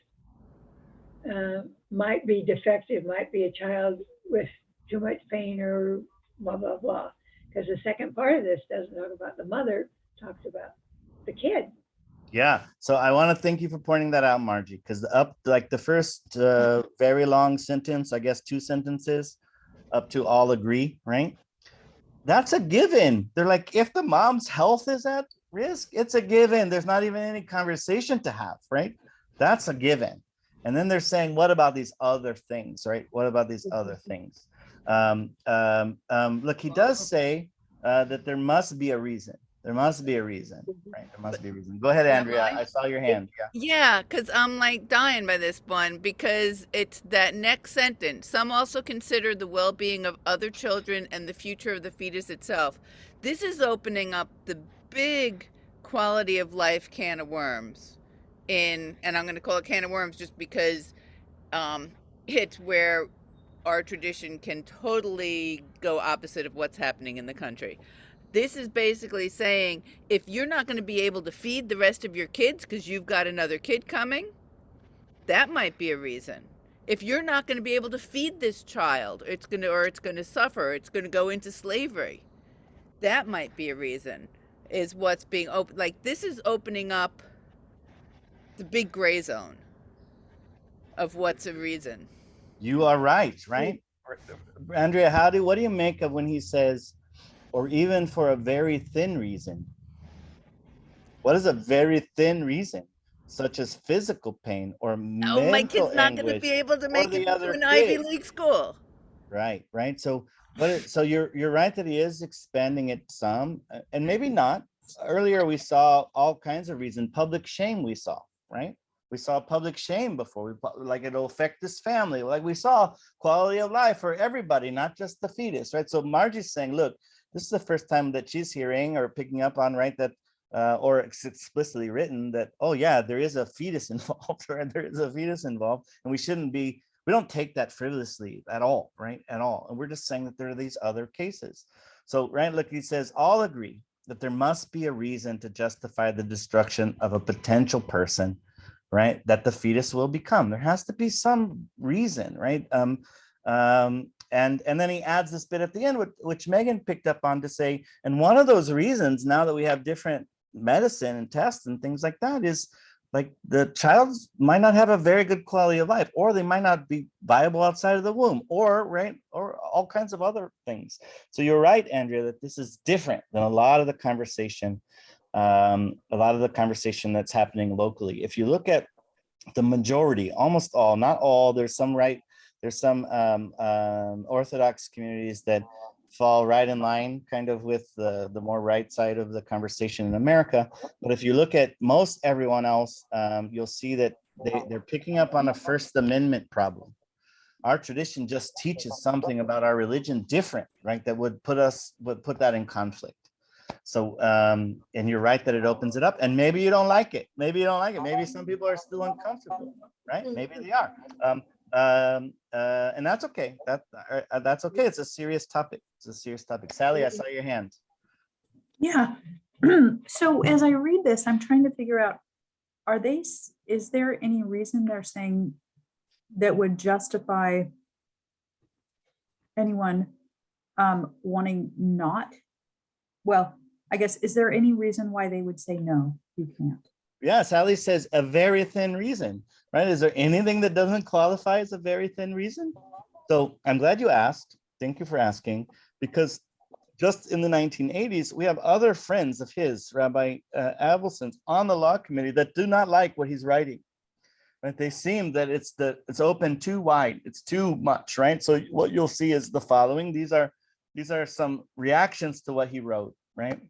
might be defective, might be a child with too much pain or blah, blah, blah. Because the second part of this doesn't talk about the mother, talks about the kid. Yeah. So I want to thank you for pointing that out, Margie, because the first very long sentence, I guess 2 sentences up to all agree, right? That's a given. They're like, if the mom's health is at risk, it's a given. There's not even any conversation to have, right? That's a given. And then they're saying, what about these other things, right? What about these other things? Look, he does say that there must be a reason. There must be a reason, right? There must be a reason. Go ahead, Andrea. I saw your hand. Yeah, because I'm like dying by this one because it's that next sentence. Some also consider the well-being of other children and the future of the fetus itself. This is opening up the big quality of life can of worms and I'm going to call it can of worms just because it's where our tradition can totally go opposite of what's happening in the country. This is basically saying, if you're not going to be able to feed the rest of your kids because you've got another kid coming, that might be a reason. If you're not going to be able to feed this child, it's going to suffer, it's going to go into slavery, that might be a reason, is what's being open. Like, this is opening up the big gray zone of what's a reason. You are right? Andrea, what do you make of when he says, or even for a very thin reason? What is a very thin reason? Such as physical pain or mental my kid's not going to be able to make it to an Ivy League school. Right. So you're right that he is expanding it some, and maybe not. Earlier we saw all kinds of reasons. Public shame we saw, right? We saw public shame before, like it'll affect this family. Like we saw quality of life for everybody, not just the fetus, right? So Margie's saying, look, this is the first time that she's hearing or picking up on, right, that, or it's explicitly written that, oh yeah, there is a fetus involved, right? There is a fetus involved, and we don't take that frivolously at all, right? At all. And we're just saying that there are these other cases. So, right, look, he says, all agree that there must be a reason to justify the destruction of a potential person, right, that the fetus will become. There has to be some reason, right? And then he adds this bit at the end, which Megan picked up on to say, and one of those reasons, now that we have different medicine and tests and things like that, is like the child might not have a very good quality of life, or they might not be viable outside of the womb, or all kinds of other things. So you're right, Andrea, that this is different than a lot of the conversation that's happening locally. If you look at the majority, almost all, not all, there's some Orthodox communities that fall right in line kind of with the more right side of the conversation in America. But if you look at most everyone else, you'll see that they're picking up on a First Amendment problem. Our tradition just teaches something about our religion different, right? That would put that in conflict. So, and you're right that it opens it up, and maybe you don't like it. Maybe some people are still uncomfortable, right? Maybe they are. And that's okay. That's okay. It's a serious topic. It's a serious topic. Sally, I saw your hand. Yeah. So as I read this, I'm trying to figure out, is there any reason they're saying that would justify anyone wanting not? Well, I guess, is there any reason why they would say, no, you can't? Yeah, Sally says a very thin reason, right? Is there anything that doesn't qualify as a very thin reason? So I'm glad you asked. Thank you for asking, because just in the 1980s, we have other friends of his, Rabbi Abelson, on the law committee that do not like what he's writing. Right? They seem that it's open too wide, it's too much, right? So what you'll see is the following. These are some reactions to what he wrote, right?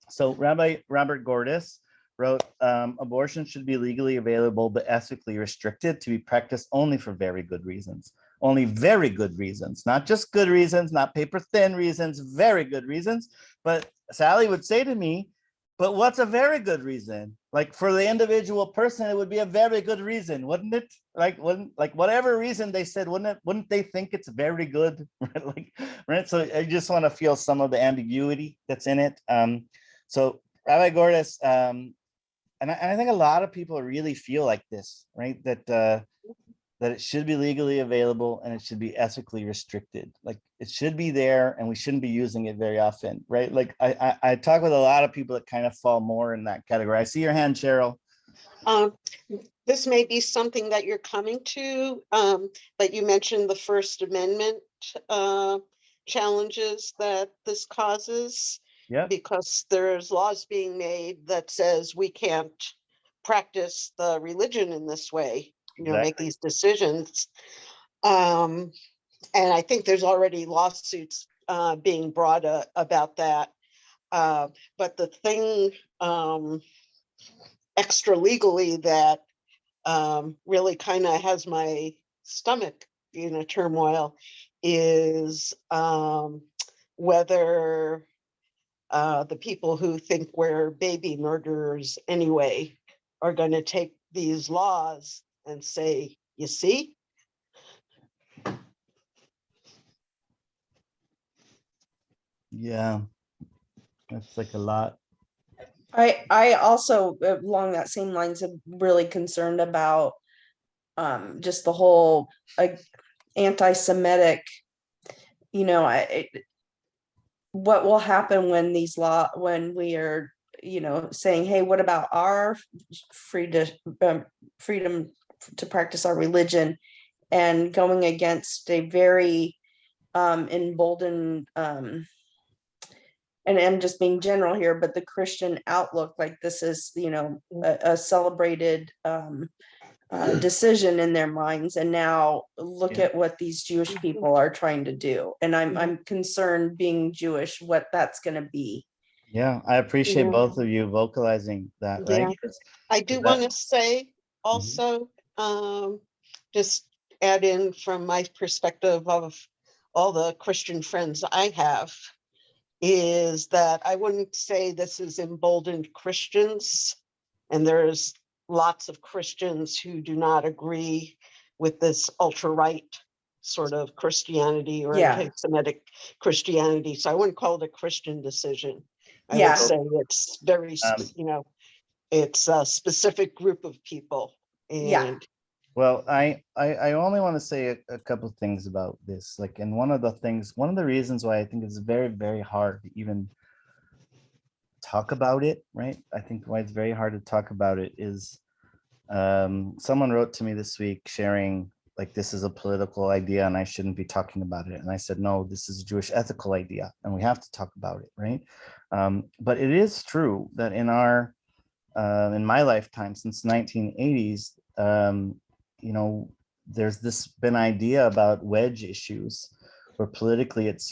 So Rabbi Robert Gordis wrote, abortion should be legally available but ethically restricted, to be practiced only for very good reasons. Only very good reasons, not just good reasons, not paper thin reasons, very good reasons. But Sally would say to me, but what's a very good reason? Like for the individual person, it would be a very good reason, wouldn't it? Like whatever reason they said, wouldn't they think it's very good? Right? So I just want to feel some of the ambiguity that's in it. So Rabbi Gordis, and I think a lot of people really feel like this, right? That it should be legally available and it should be ethically restricted. Like it should be there and we shouldn't be using it very often, right? Like I talk with a lot of people that kind of fall more in that category. I see your hand, Cheryl. This may be something that you're coming to, but you mentioned the First Amendment challenges that this causes. Yeah. Because there's laws being made that says we can't practice the religion in this way, make these decisions. And I think there's already lawsuits being brought about that. But the thing extra legally that really kind of has my stomach in a turmoil is whether the people who think we're baby murderers anyway are going to take these laws and say, you see? Yeah, that's like a lot. I also, along that same lines, am really concerned about just the whole anti-Semitic, what will happen when when we are, saying, hey, what about our freedom to practice our religion, and going against a very emboldened, and I'm just being general here, but the Christian outlook, like this is, a celebrated decision in their minds. And now look at what these Jewish people are trying to do. And I'm concerned, being Jewish, what that's going to be. Yeah, I appreciate both of you vocalizing that, right? Yeah. I do want to say also, just add in from my perspective of all the Christian friends I have, is that I wouldn't say this is emboldened Christians. And there's lots of Christians who do not agree with this ultra-right sort of Christianity or anti-Semitic Christianity. So I wouldn't call it a Christian decision. I would say it's very, it's a specific group of people. And well, I only want to say a couple of things about this. Like, and one of the reasons why I think it's very, very hard to even talk about it, right? I think why it's very hard to talk about it is someone wrote to me this week sharing like this is a political idea and I shouldn't be talking about it. And I said, no, this is a Jewish ethical idea and we have to talk about it, right? But it is true that in in my lifetime since 1980s, there's this been idea about wedge issues where politically it's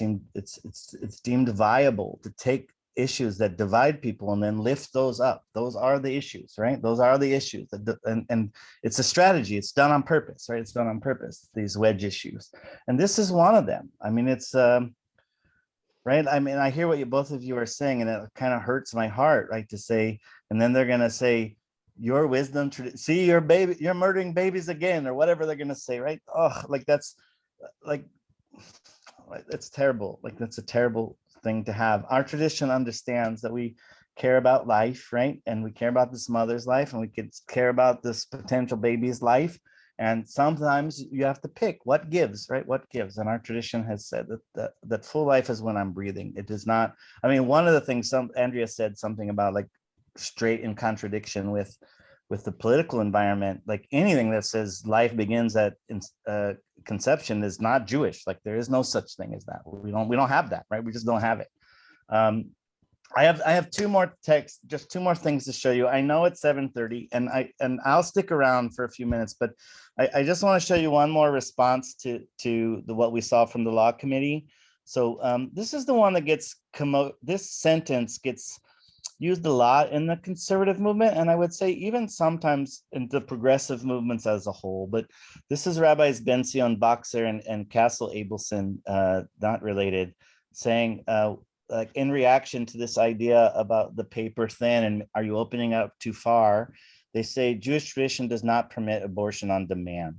deemed viable to take issues that divide people and then lift those up. Those are the issues, right? Those are the issues and it's a strategy. It's done on purpose, right? It's done on purpose, these wedge issues. And this is one of them. I mean, it's right. I mean, I hear what both of you are saying and it kind of hurts my heart, right? To say, and then they're going to say, your wisdom, see your baby, you're murdering babies again, or whatever they're gonna say, right? Oh, like that's like it's terrible. Like that's a terrible thing to have. Our tradition understands that we care about life, right? And we care about this mother's life, and we could care about this potential baby's life. And sometimes you have to pick what gives, right? What gives. And our tradition has said that full life is when I'm breathing. It is not. I mean, one of the things Andrea said something about like straight in contradiction with the political environment. Like anything that says life begins at conception is not Jewish. Like there is no such thing as that. We don't have that, right? We just don't have it. I have two more texts, just two more things to show you. I know it's 7:30, and I'll stick around for a few minutes, but I just want to show you one more response to what we saw from the law committee. So this is the one that gets this sentence gets used a lot in the conservative movement, and I would say even sometimes in the progressive movements as a whole. But this is Rabbis Ben-Zion Boxer and Castle Abelson, not related, saying like in reaction to this idea about the paper thin and are you opening up too far, they say Jewish tradition does not permit abortion on demand.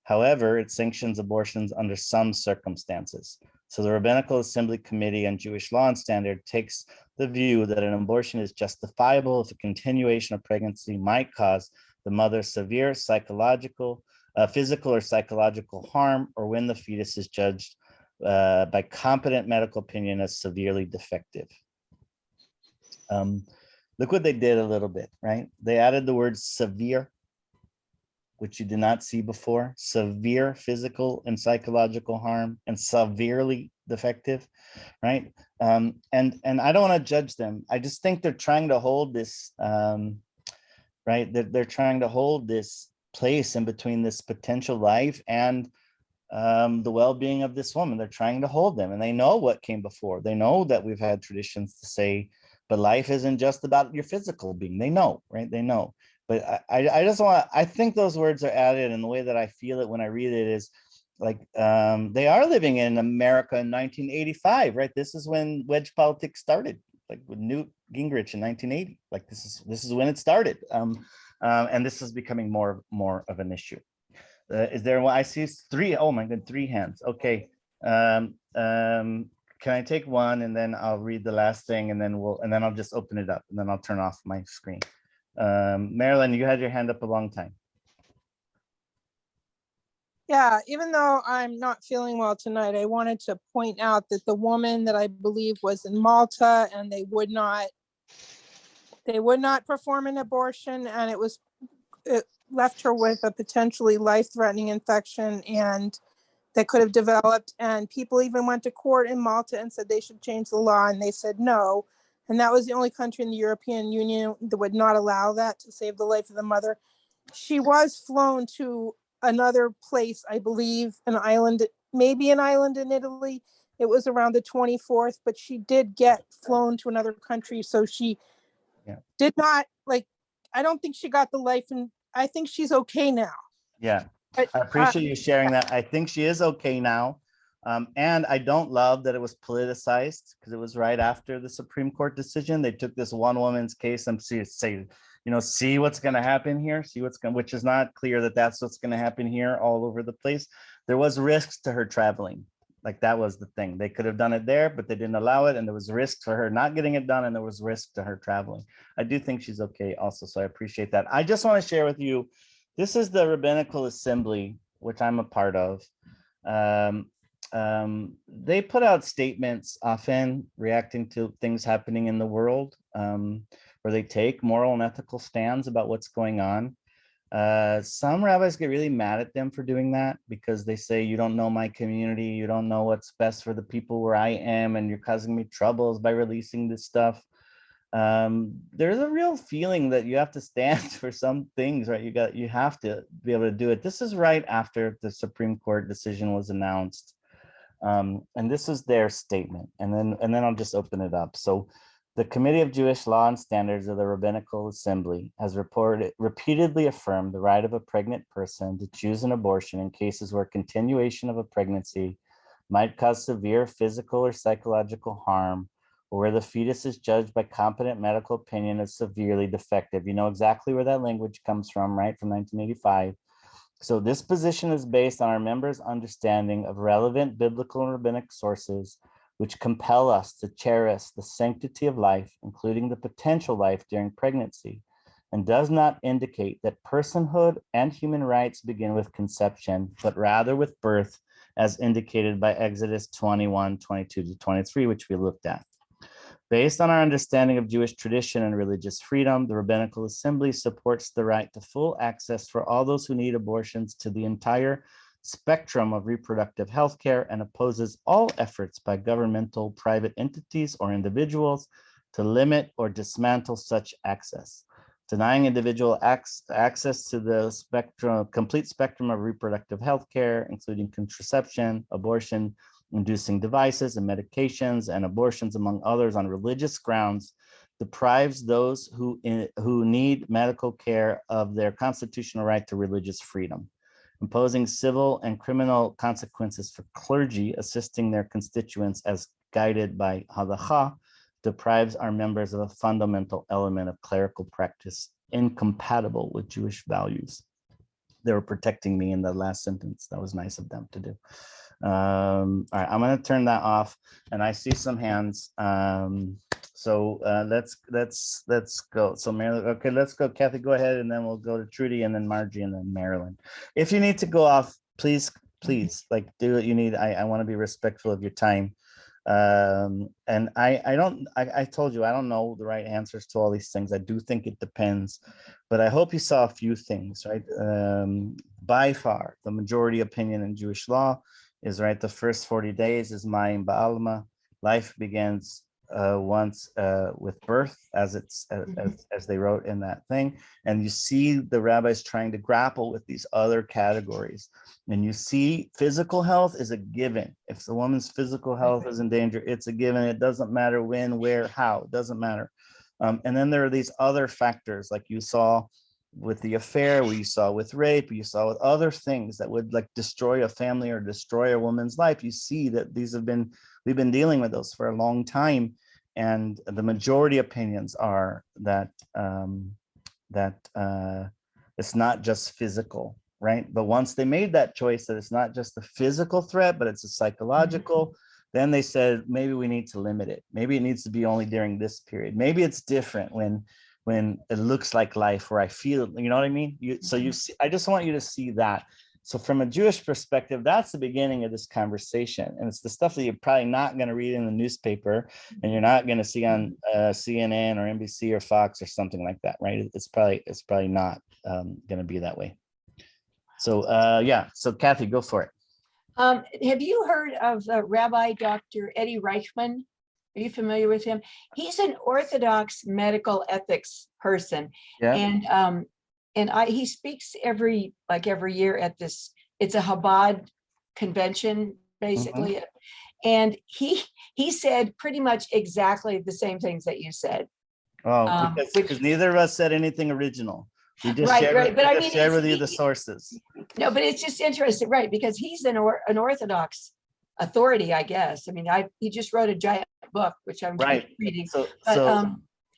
However, it sanctions abortions under some circumstances. So the Rabbinical Assembly Committee on Jewish Law and Standard takes the view that an abortion is justifiable if a continuation of pregnancy might cause the mother severe psychological, physical or psychological harm, or when the fetus is judged by competent medical opinion as severely defective. Look what they did a little bit, right? They added the word severe, which you did not see before. Severe physical and psychological harm, and severely defective, right? And I don't want to judge them. I just think they're trying to hold this, right? They're trying to hold this place in between this potential life and the well-being of this woman. They're trying to hold them, and they know what came before. They know that we've had traditions to say, but life isn't just about your physical being. They know, right? They know. But I just want to, I think those words are added, and the way that I feel it when I read it is like they are living in America in 1985, right? This is when wedge politics started, like with Newt Gingrich in 1980. Like this is when it started, and this is becoming more of an issue. Is there one? I see three. Oh my God, three hands. Okay. Can I take one and then I'll read the last thing, and then I'll just open it up, and then I'll turn off my screen. Marilyn, you had your hand up a long time. Yeah, even though I'm not feeling well tonight, I wanted to point out that the woman that I believe was in Malta, and they would not perform an abortion, and it left her with a potentially life-threatening infection, and that could have developed, and people even went to court in Malta and said they should change the law, and they said no. And that was the only country in the European Union that would not allow that to save the life of the mother. She was flown to another place, I believe, an island, maybe an island in Italy. It was around the 24th, but she did get flown to another country. So she did not, I don't think she got the life, and I think she's okay now. Yeah, But, I appreciate you sharing that. I think she is okay now. And I don't love that it was politicized, because it was right after the Supreme Court decision. They took this one woman's case and say, see what's going to happen here, which is not clear that that's what's going to happen here all over the place. There was risks to her traveling. Like that was the thing. They could have done it there, but they didn't allow it. And there was risk for her not getting it done. And there was risk to her traveling. I do think she's okay also. So I appreciate that. I just want to share with you, this is the Rabbinical Assembly, which I'm a part of. They put out statements often reacting to things happening in the world, where they take moral and ethical stands about what's going on. Some rabbis get really mad at them for doing that, because they say, you don't know my community, you don't know what's best for the people where I am, and you're causing me troubles by releasing this stuff. There's a real feeling that you have to stand for some things, right? You have to be able to do it. This is right after the Supreme Court decision was announced. And this is their statement, and then I'll just open it up. So the Committee of Jewish Law and Standards of the Rabbinical Assembly has repeatedly affirmed the right of a pregnant person to choose an abortion in cases where continuation of a pregnancy might cause severe physical or psychological harm, or where the fetus is judged by competent medical opinion as severely defective. You know exactly where that language comes from, right? From 1985. So this position is based on our members' understanding of relevant biblical and rabbinic sources, which compel us to cherish the sanctity of life, including the potential life during pregnancy, and does not indicate that personhood and human rights begin with conception, but rather with birth, as indicated by Exodus 21, 22 to 23, which we looked at. Based on our understanding of Jewish tradition and religious freedom, the Rabbinical Assembly supports the right to full access for all those who need abortions to the entire spectrum of reproductive health care, and opposes all efforts by governmental, private entities, or individuals to limit or dismantle such access. Denying individual access to the complete spectrum of reproductive health care, including contraception, abortion, inducing devices and medications, and abortions, among others, on religious grounds, deprives those who need medical care of their constitutional right to religious freedom. Imposing civil and criminal consequences for clergy assisting their constituents as guided by halacha deprives our members of a fundamental element of clerical practice incompatible with Jewish values. They were protecting me in the last sentence. That was nice of them to do. All right, I'm going to turn that off, and I see some hands. So let's go. So Marilyn, okay, let's go. Kathy, go ahead, and then we'll go to Trudy, and then Margie, and then Marilyn. If you need to go off, please, like, do what you need. I want to be respectful of your time. And I told you, I don't know the right answers to all these things. I do think it depends, but I hope you saw a few things, right? By far, the majority opinion in Jewish law is, right, the first 40 days is Mayim Ba'alma. Life begins once with birth, as they wrote in that thing. And you see the rabbis trying to grapple with these other categories. And you see physical health is a given. If the woman's physical health is in danger, it's a given. It doesn't matter when, where, how, it doesn't matter. And then there are these other factors, like you saw with the affair, we saw with rape, you saw with other things that would, like, destroy a family or destroy a woman's life. You see that we've been dealing with those for a long time. And the majority opinions are that it's not just physical, right? But once they made that choice that it's not just a physical threat, but it's a psychological, then they said, maybe we need to limit it. Maybe it needs to be only during this period. Maybe it's different when it looks like life, where I feel, you know what I mean? So you see, I just want you to see that. So from a Jewish perspective, that's the beginning of this conversation. And it's the stuff that you're probably not going to read in the newspaper, and you're not going to see on CNN or NBC or Fox or something like that, right? It's probably not going to be that way. So yeah, so Kathy, go for it. Have you heard of Rabbi Dr. Eddie Reichman? Are you familiar with him? He's an Orthodox medical ethics person. Yeah. And he speaks every year at this, it's a Chabad convention, basically. And he said pretty much exactly the same things that you said. Oh, because neither of us said anything original. We just shared with you the sources. No, but it's just interesting, right? Because he's an Orthodox authority, I guess. I mean, he just wrote a giant book, which I'm reading.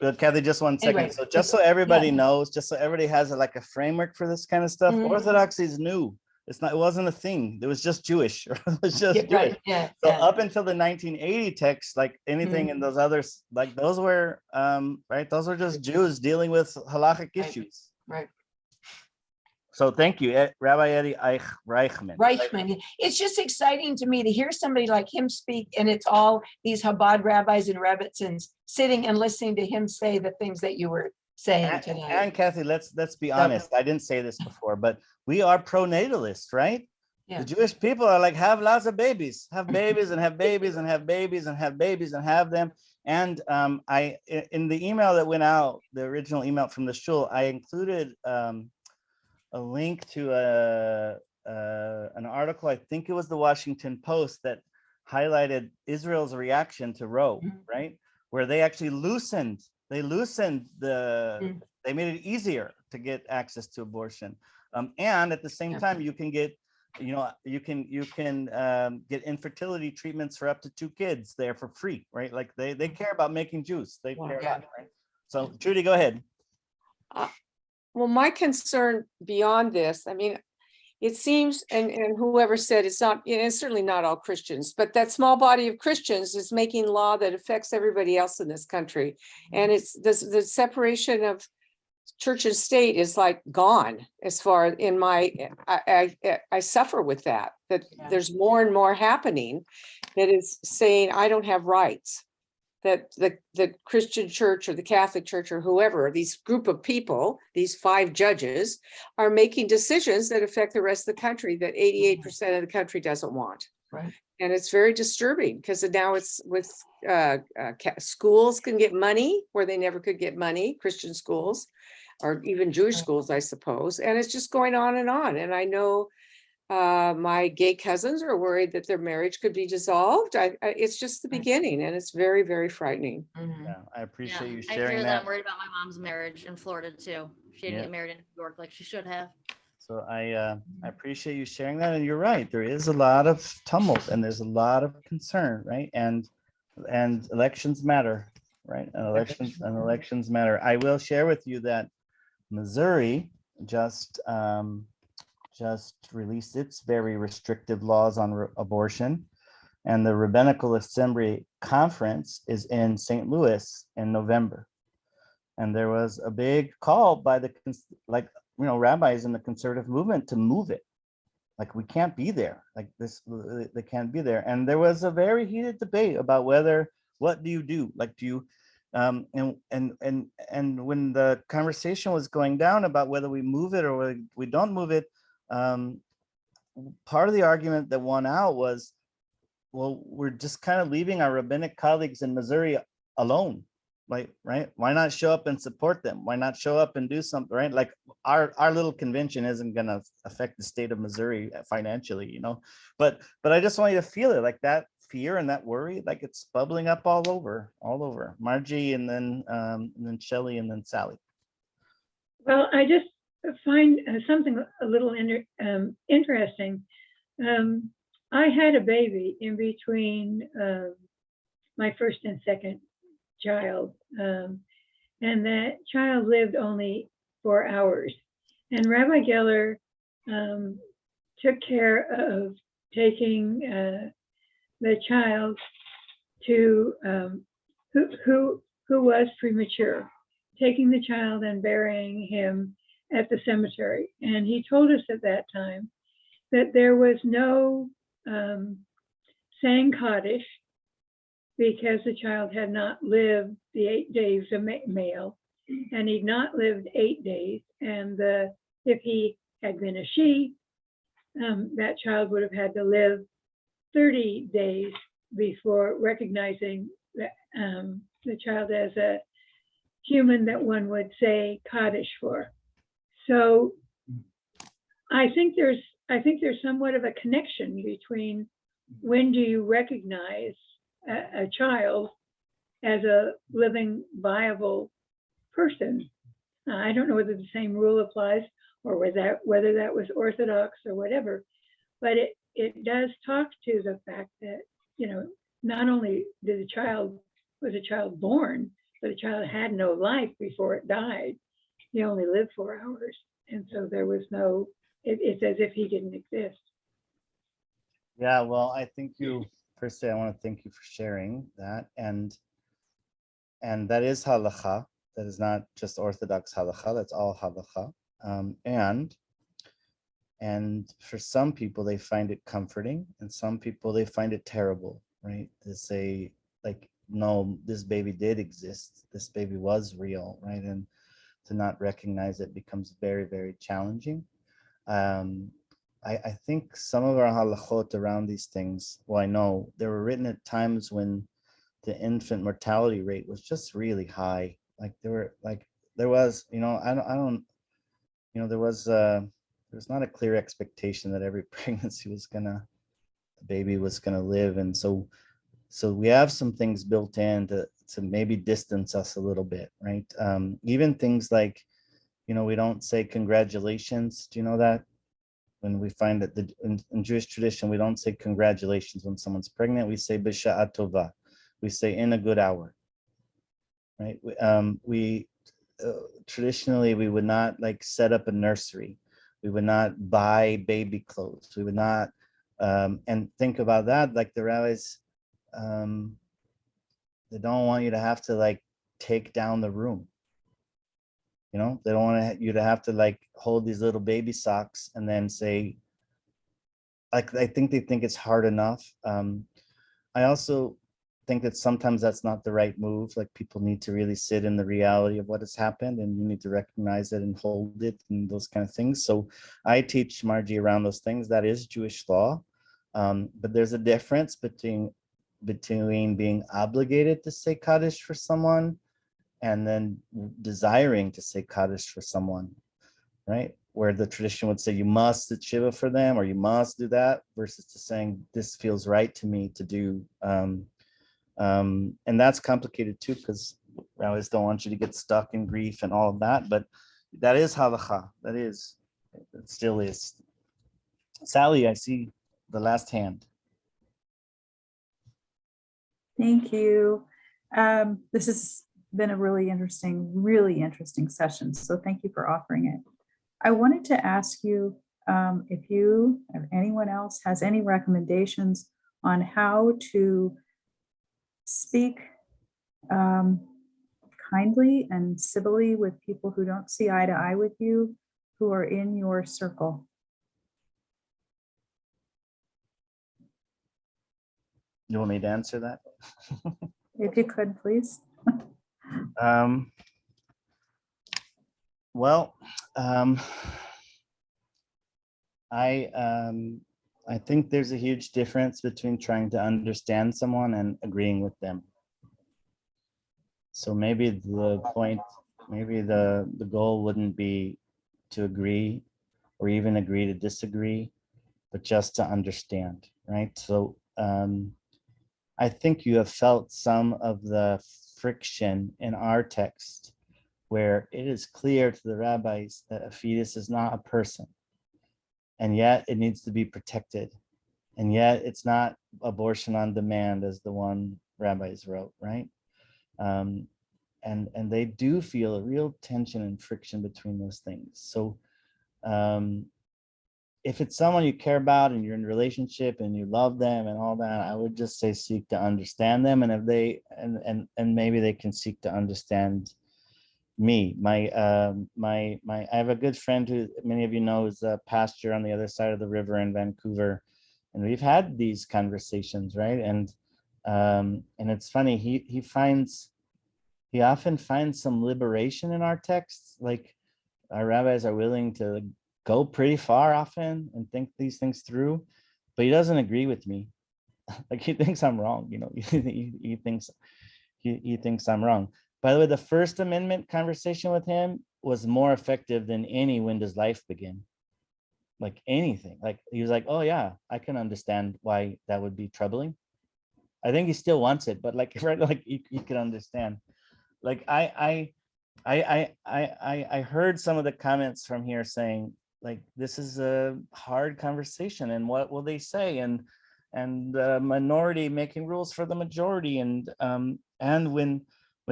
But Kathy, just one second. Anyway, so just so everybody knows, just so everybody has like a framework for this kind of stuff, Orthodoxy is new. It wasn't a thing. It was just Jewish. It was just Jewish. Right. Yeah. So up until the 1980 text, like anything in those others, like those were right. Those were just Jews dealing with halachic issues. Right. So thank you, Rabbi Eddie Reichman. It's just exciting to me to hear somebody like him speak, and it's all these Chabad rabbis and rebbitzins sitting and listening to him say the things that you were saying tonight. And Kathy, let's be honest. I didn't say this before, but we are pro-natalist, right? Yeah. The Jewish people are like, have lots of babies, have babies and have babies and have babies and have babies and have them. And in the email that went out, the original email from the shul, I included a link to an article, I think it was the Washington Post, that highlighted Israel's reaction to Roe, right? Where they actually they made it easier to get access to abortion. And at the same time, you can get you know, you can get infertility treatments for up to 2 kids there for free, right? Like they care about making juice. They care about, right? So Trudy, go ahead. Well, my concern beyond this, I mean, it seems, and whoever said it's not, it's certainly not all Christians, but that small body of Christians is making law that affects everybody else in this country. And it's the separation of church and state is like gone as far in my, I suffer with that there's more and more happening that is saying, I don't have rights. That the Christian church or the Catholic church or whoever, these group of people, these 5 judges are making decisions that affect the rest of the country that 88% of the country doesn't want. Right. And it's very disturbing because now it's with schools can get money where they never could get money, Christian schools or even Jewish schools, I suppose. And it's just going on. And I know my gay cousins are worried that their marriage could be dissolved. It's just the beginning, and it's very, very frightening. Yeah, I appreciate you I sharing fear that that. I'm worried about my mom's marriage in Florida too. She didn't Yeah. get married in New York like she should have. So I appreciate you sharing that. And you're right, there is a lot of tumult and there's a lot of concern, right? And elections matter, right? And elections matter. I will share with you that Missouri just released its very restrictive laws on abortion. And the Rabbinical Assembly Conference is in St. Louis in November. And there was a big call by the, rabbis in the conservative movement to move it. Like, we can't be there, like this, they can't be there. And there was a very heated debate about what do you do? Like, do you, and when the conversation was going down about whether we move it or we don't move it, part of the argument that won out was, well, we're just kind of leaving our rabbinic colleagues in Missouri alone. Like, right? Why not show up and support them? Why not show up and do something, right? Like our little convention isn't going to affect the state of Missouri financially, but I just want you to feel it, like that fear and that worry, like it's bubbling up all over. Margie, and then Shelley, and then Sally. Well, I just find something a little interesting. I had a baby in between my first and second child, and that child lived only 4 hours. And Rabbi Geller took care of taking the child to who was premature, taking the child and burying him at the cemetery. And he told us at that time that there was no saying Kaddish because the child had not lived the 8 days of male, and he'd not lived 8 days. And if he had been a she, that child would have had to live 30 days before recognizing the child as a human that one would say Kaddish for. So I think there's somewhat of a connection between when do you recognize a child as a living, viable person. I don't know whether the same rule applies or whether that was Orthodox or whatever, but it does talk to the fact that, not only was a child born, but the child had no life before it died. He only lived 4 hours. And so there was no, it's as if he didn't exist. Yeah, well, I think firstly, I want to thank you for sharing that. And that is halacha. That is not just Orthodox halacha, that's all halacha. And for some people, they find it comforting, and some people, they find it terrible, right? To say, like, no, this baby did exist. This baby was real, right? And to not recognize it becomes very, very challenging. I think some of our halachot around these things, well, I know they were written at times when the infant mortality rate was just really high. Like there was not a clear expectation that every pregnancy the baby was gonna live. And so we have some things built in to maybe distance us a little bit, right? Even things like, we don't say congratulations. Do you know that? when we find that in Jewish tradition, we don't say congratulations when someone's pregnant. We say b'sha'a tova. We say in a good hour, right? Traditionally, we would not like set up a nursery. We would not buy baby clothes. We would not, and think about that, like the rabbis, they don't want you to have to like take down the room. You know, they don't want you to have to like hold these little baby socks and then say, like, I think they think it's hard enough. I also think that sometimes that's not the right move. Like people need to really sit in the reality of what has happened, and you need to recognize it and hold it and those kind of things. So I teach Margie around those things. That is Jewish law. But there's a difference between being obligated to say Kaddish for someone and then desiring to say Kaddish for someone, right? Where the tradition would say you must sit Shiva for them or you must do that, versus to saying this feels right to me to do. And that's complicated too, because rabbis don't want you to get stuck in grief and all of that, but that is halacha. That is, it still is. Sally, I see the last hand. Thank you. This has been a really interesting session. So thank you for offering it. I wanted to ask you if you or anyone else has any recommendations on how to speak kindly and civilly with people who don't see eye to eye with you, who are in your circle. You want me to answer that? If you could, please. Well, I think there's a huge difference between trying to understand someone and agreeing with them. So maybe the point, maybe the goal wouldn't be to agree or even agree to disagree, but just to understand, right? So I think you have felt some of the friction in our text where it is clear to the rabbis that a fetus is not a person, and yet it needs to be protected. And yet it's not abortion on demand as the one rabbis wrote, right? And they do feel a real tension and friction between those things. So if it's someone you care about and you're in a relationship and you love them and all that, I would just say seek to understand them. And if they, and maybe they can seek to understand me. I have a good friend who many of you know is a pastor on the other side of the river in Vancouver. And we've had these conversations, right? And it's funny, he often finds some liberation in our texts. Like our rabbis are willing to go pretty far often and think these things through, but he doesn't agree with me. Like he thinks I'm wrong, you know, he thinks I'm wrong. By the way, the First Amendment conversation with him was more effective than any when does life begin? Like anything. Like he was like, oh yeah, I can understand why that would be troubling. I think he still wants it, but like right, like you can understand. Like I heard some of the comments from here saying like this is a hard conversation and what will they say, and the minority making rules for the majority, and when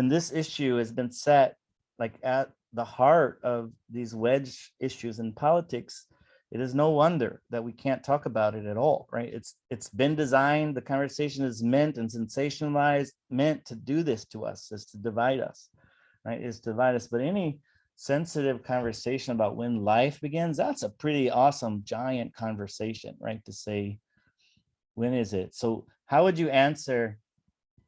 this issue has been set like at the heart of these wedge issues in politics, it is no wonder that we can't talk about it at all, right? It's been designed, the conversation is meant and sensationalized, meant to do this to us, is to divide us, right? Is to divide us. But any sensitive conversation about when life begins, that's a pretty awesome, giant conversation, right? To say, when is it? So how would you answer,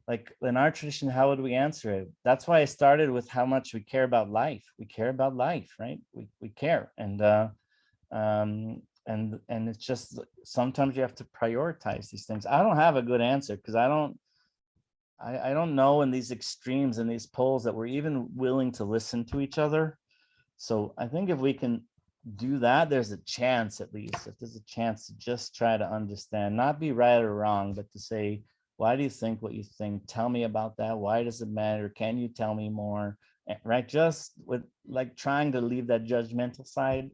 like in our tradition, how would we answer it? That's why I started with how much we care about life. We care about life, right? We care. And it's just sometimes you have to prioritize these things. I don't have a good answer because I don't know in these extremes and these polls that we're even willing to listen to each other. So I think if we can do that, there's a chance, at least if there's a chance to just try to understand, not be right or wrong, but to say, why do you think what you think? Tell me about that. Why does it matter? Can you tell me more? right? Just with like trying to leave that judgmental side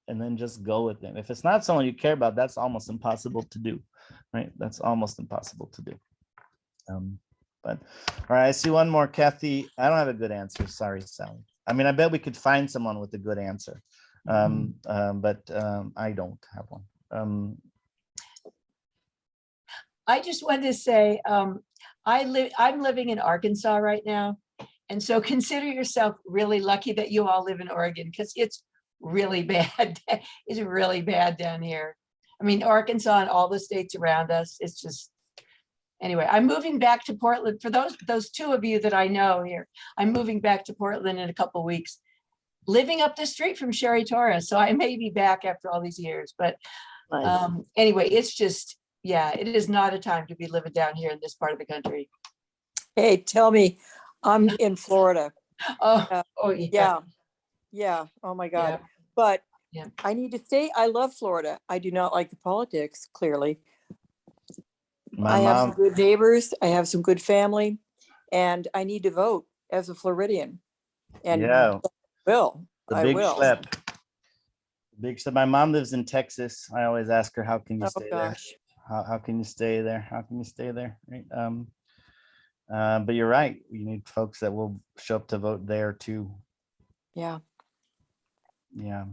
and then just go with them. If it's not someone you care about, that's almost impossible to do, right? That's almost impossible to do. But all right, I see one more, Kathy. I don't have a good answer. Sorry, Sally. I mean, I bet we could find someone with a good answer, but I don't have one. I just wanted to say, I'm living in Arkansas right now. And so consider yourself really lucky that you all live in Oregon, because it's really bad. It's really bad down here. I mean, Arkansas and all the states around us, it's just, anyway, I'm moving back to Portland. For those two of you that I know here, I'm moving back to Portland in a couple of weeks, living up the street from Sherry Torres. So I may be back after all these years, but anyway, it's just, yeah, it is not a time to be living down here in this part of the country. Hey, tell me, I'm in Florida. Oh yeah. Yeah. Oh my God. Yeah. But Yeah. I need to say, I love Florida. I do not like the politics, clearly. I have some good neighbors. I have some good family, and I need to vote as a Floridian. And yeah, I big will. schlep. Big schlep. My mom lives in Texas. I always ask her, how can you stay there? How can you stay there? How can you stay there? Right. But you're right. You need folks that will show up to vote there too. Yeah. Yeah.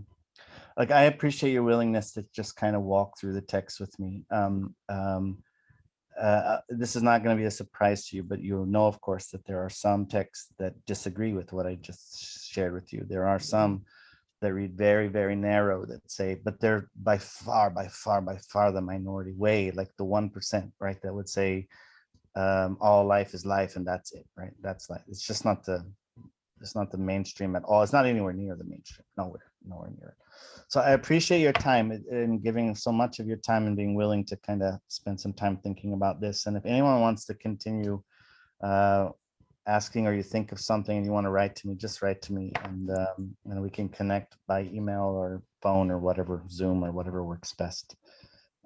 Like, I appreciate your willingness to just kind of walk through the text with me. This is not going to be a surprise to you, but you'll know, of course, that there are some texts that disagree with what I just shared with you. There are some that read very, very narrow that say, but they're by far the minority, way like the 1%, right? That would say all life is life and that's it, right? That's like, it's just not the mainstream at all. It's not anywhere near the mainstream, nowhere near it. So I appreciate your time and giving so much of your time and being willing to kind of spend some time thinking about this. And if anyone wants to continue asking, or you think of something and you want to write to me, just write to me, and we can connect by email or phone or whatever, Zoom or whatever works best.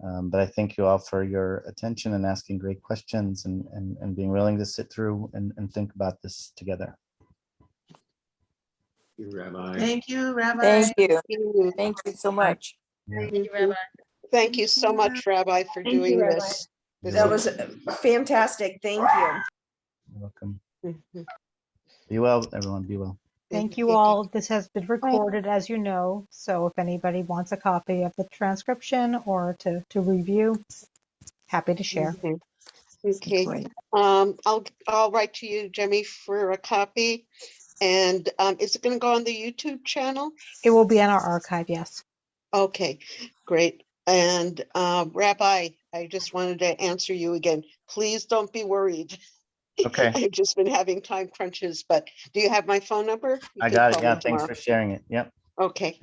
But I thank you all for your attention and asking great questions and being willing to sit through and think about this together. Thank you, Rabbi. Thank you, Rabbi. Thank you. Thank you so much. Thank you, Rabbi. Thank you so much, Rabbi, for Thank you, doing Rabbi. this. That was fantastic. Thank you. You're welcome. Be well, everyone. Be well. Thank you all. This has been recorded, as you know. So if anybody wants a copy of the transcription or to review, happy to share. Okay. I'll write to you, Jemmy, for a copy. And is it going to go on the YouTube channel? It will be in our archive, yes. Okay, great. And Rabbi, I just wanted to answer you again. Please don't be worried. Okay. I've just been having time crunches, but do you have my phone number? You I can got it. call Yeah. me Thanks tomorrow. for sharing it. Yep. Okay,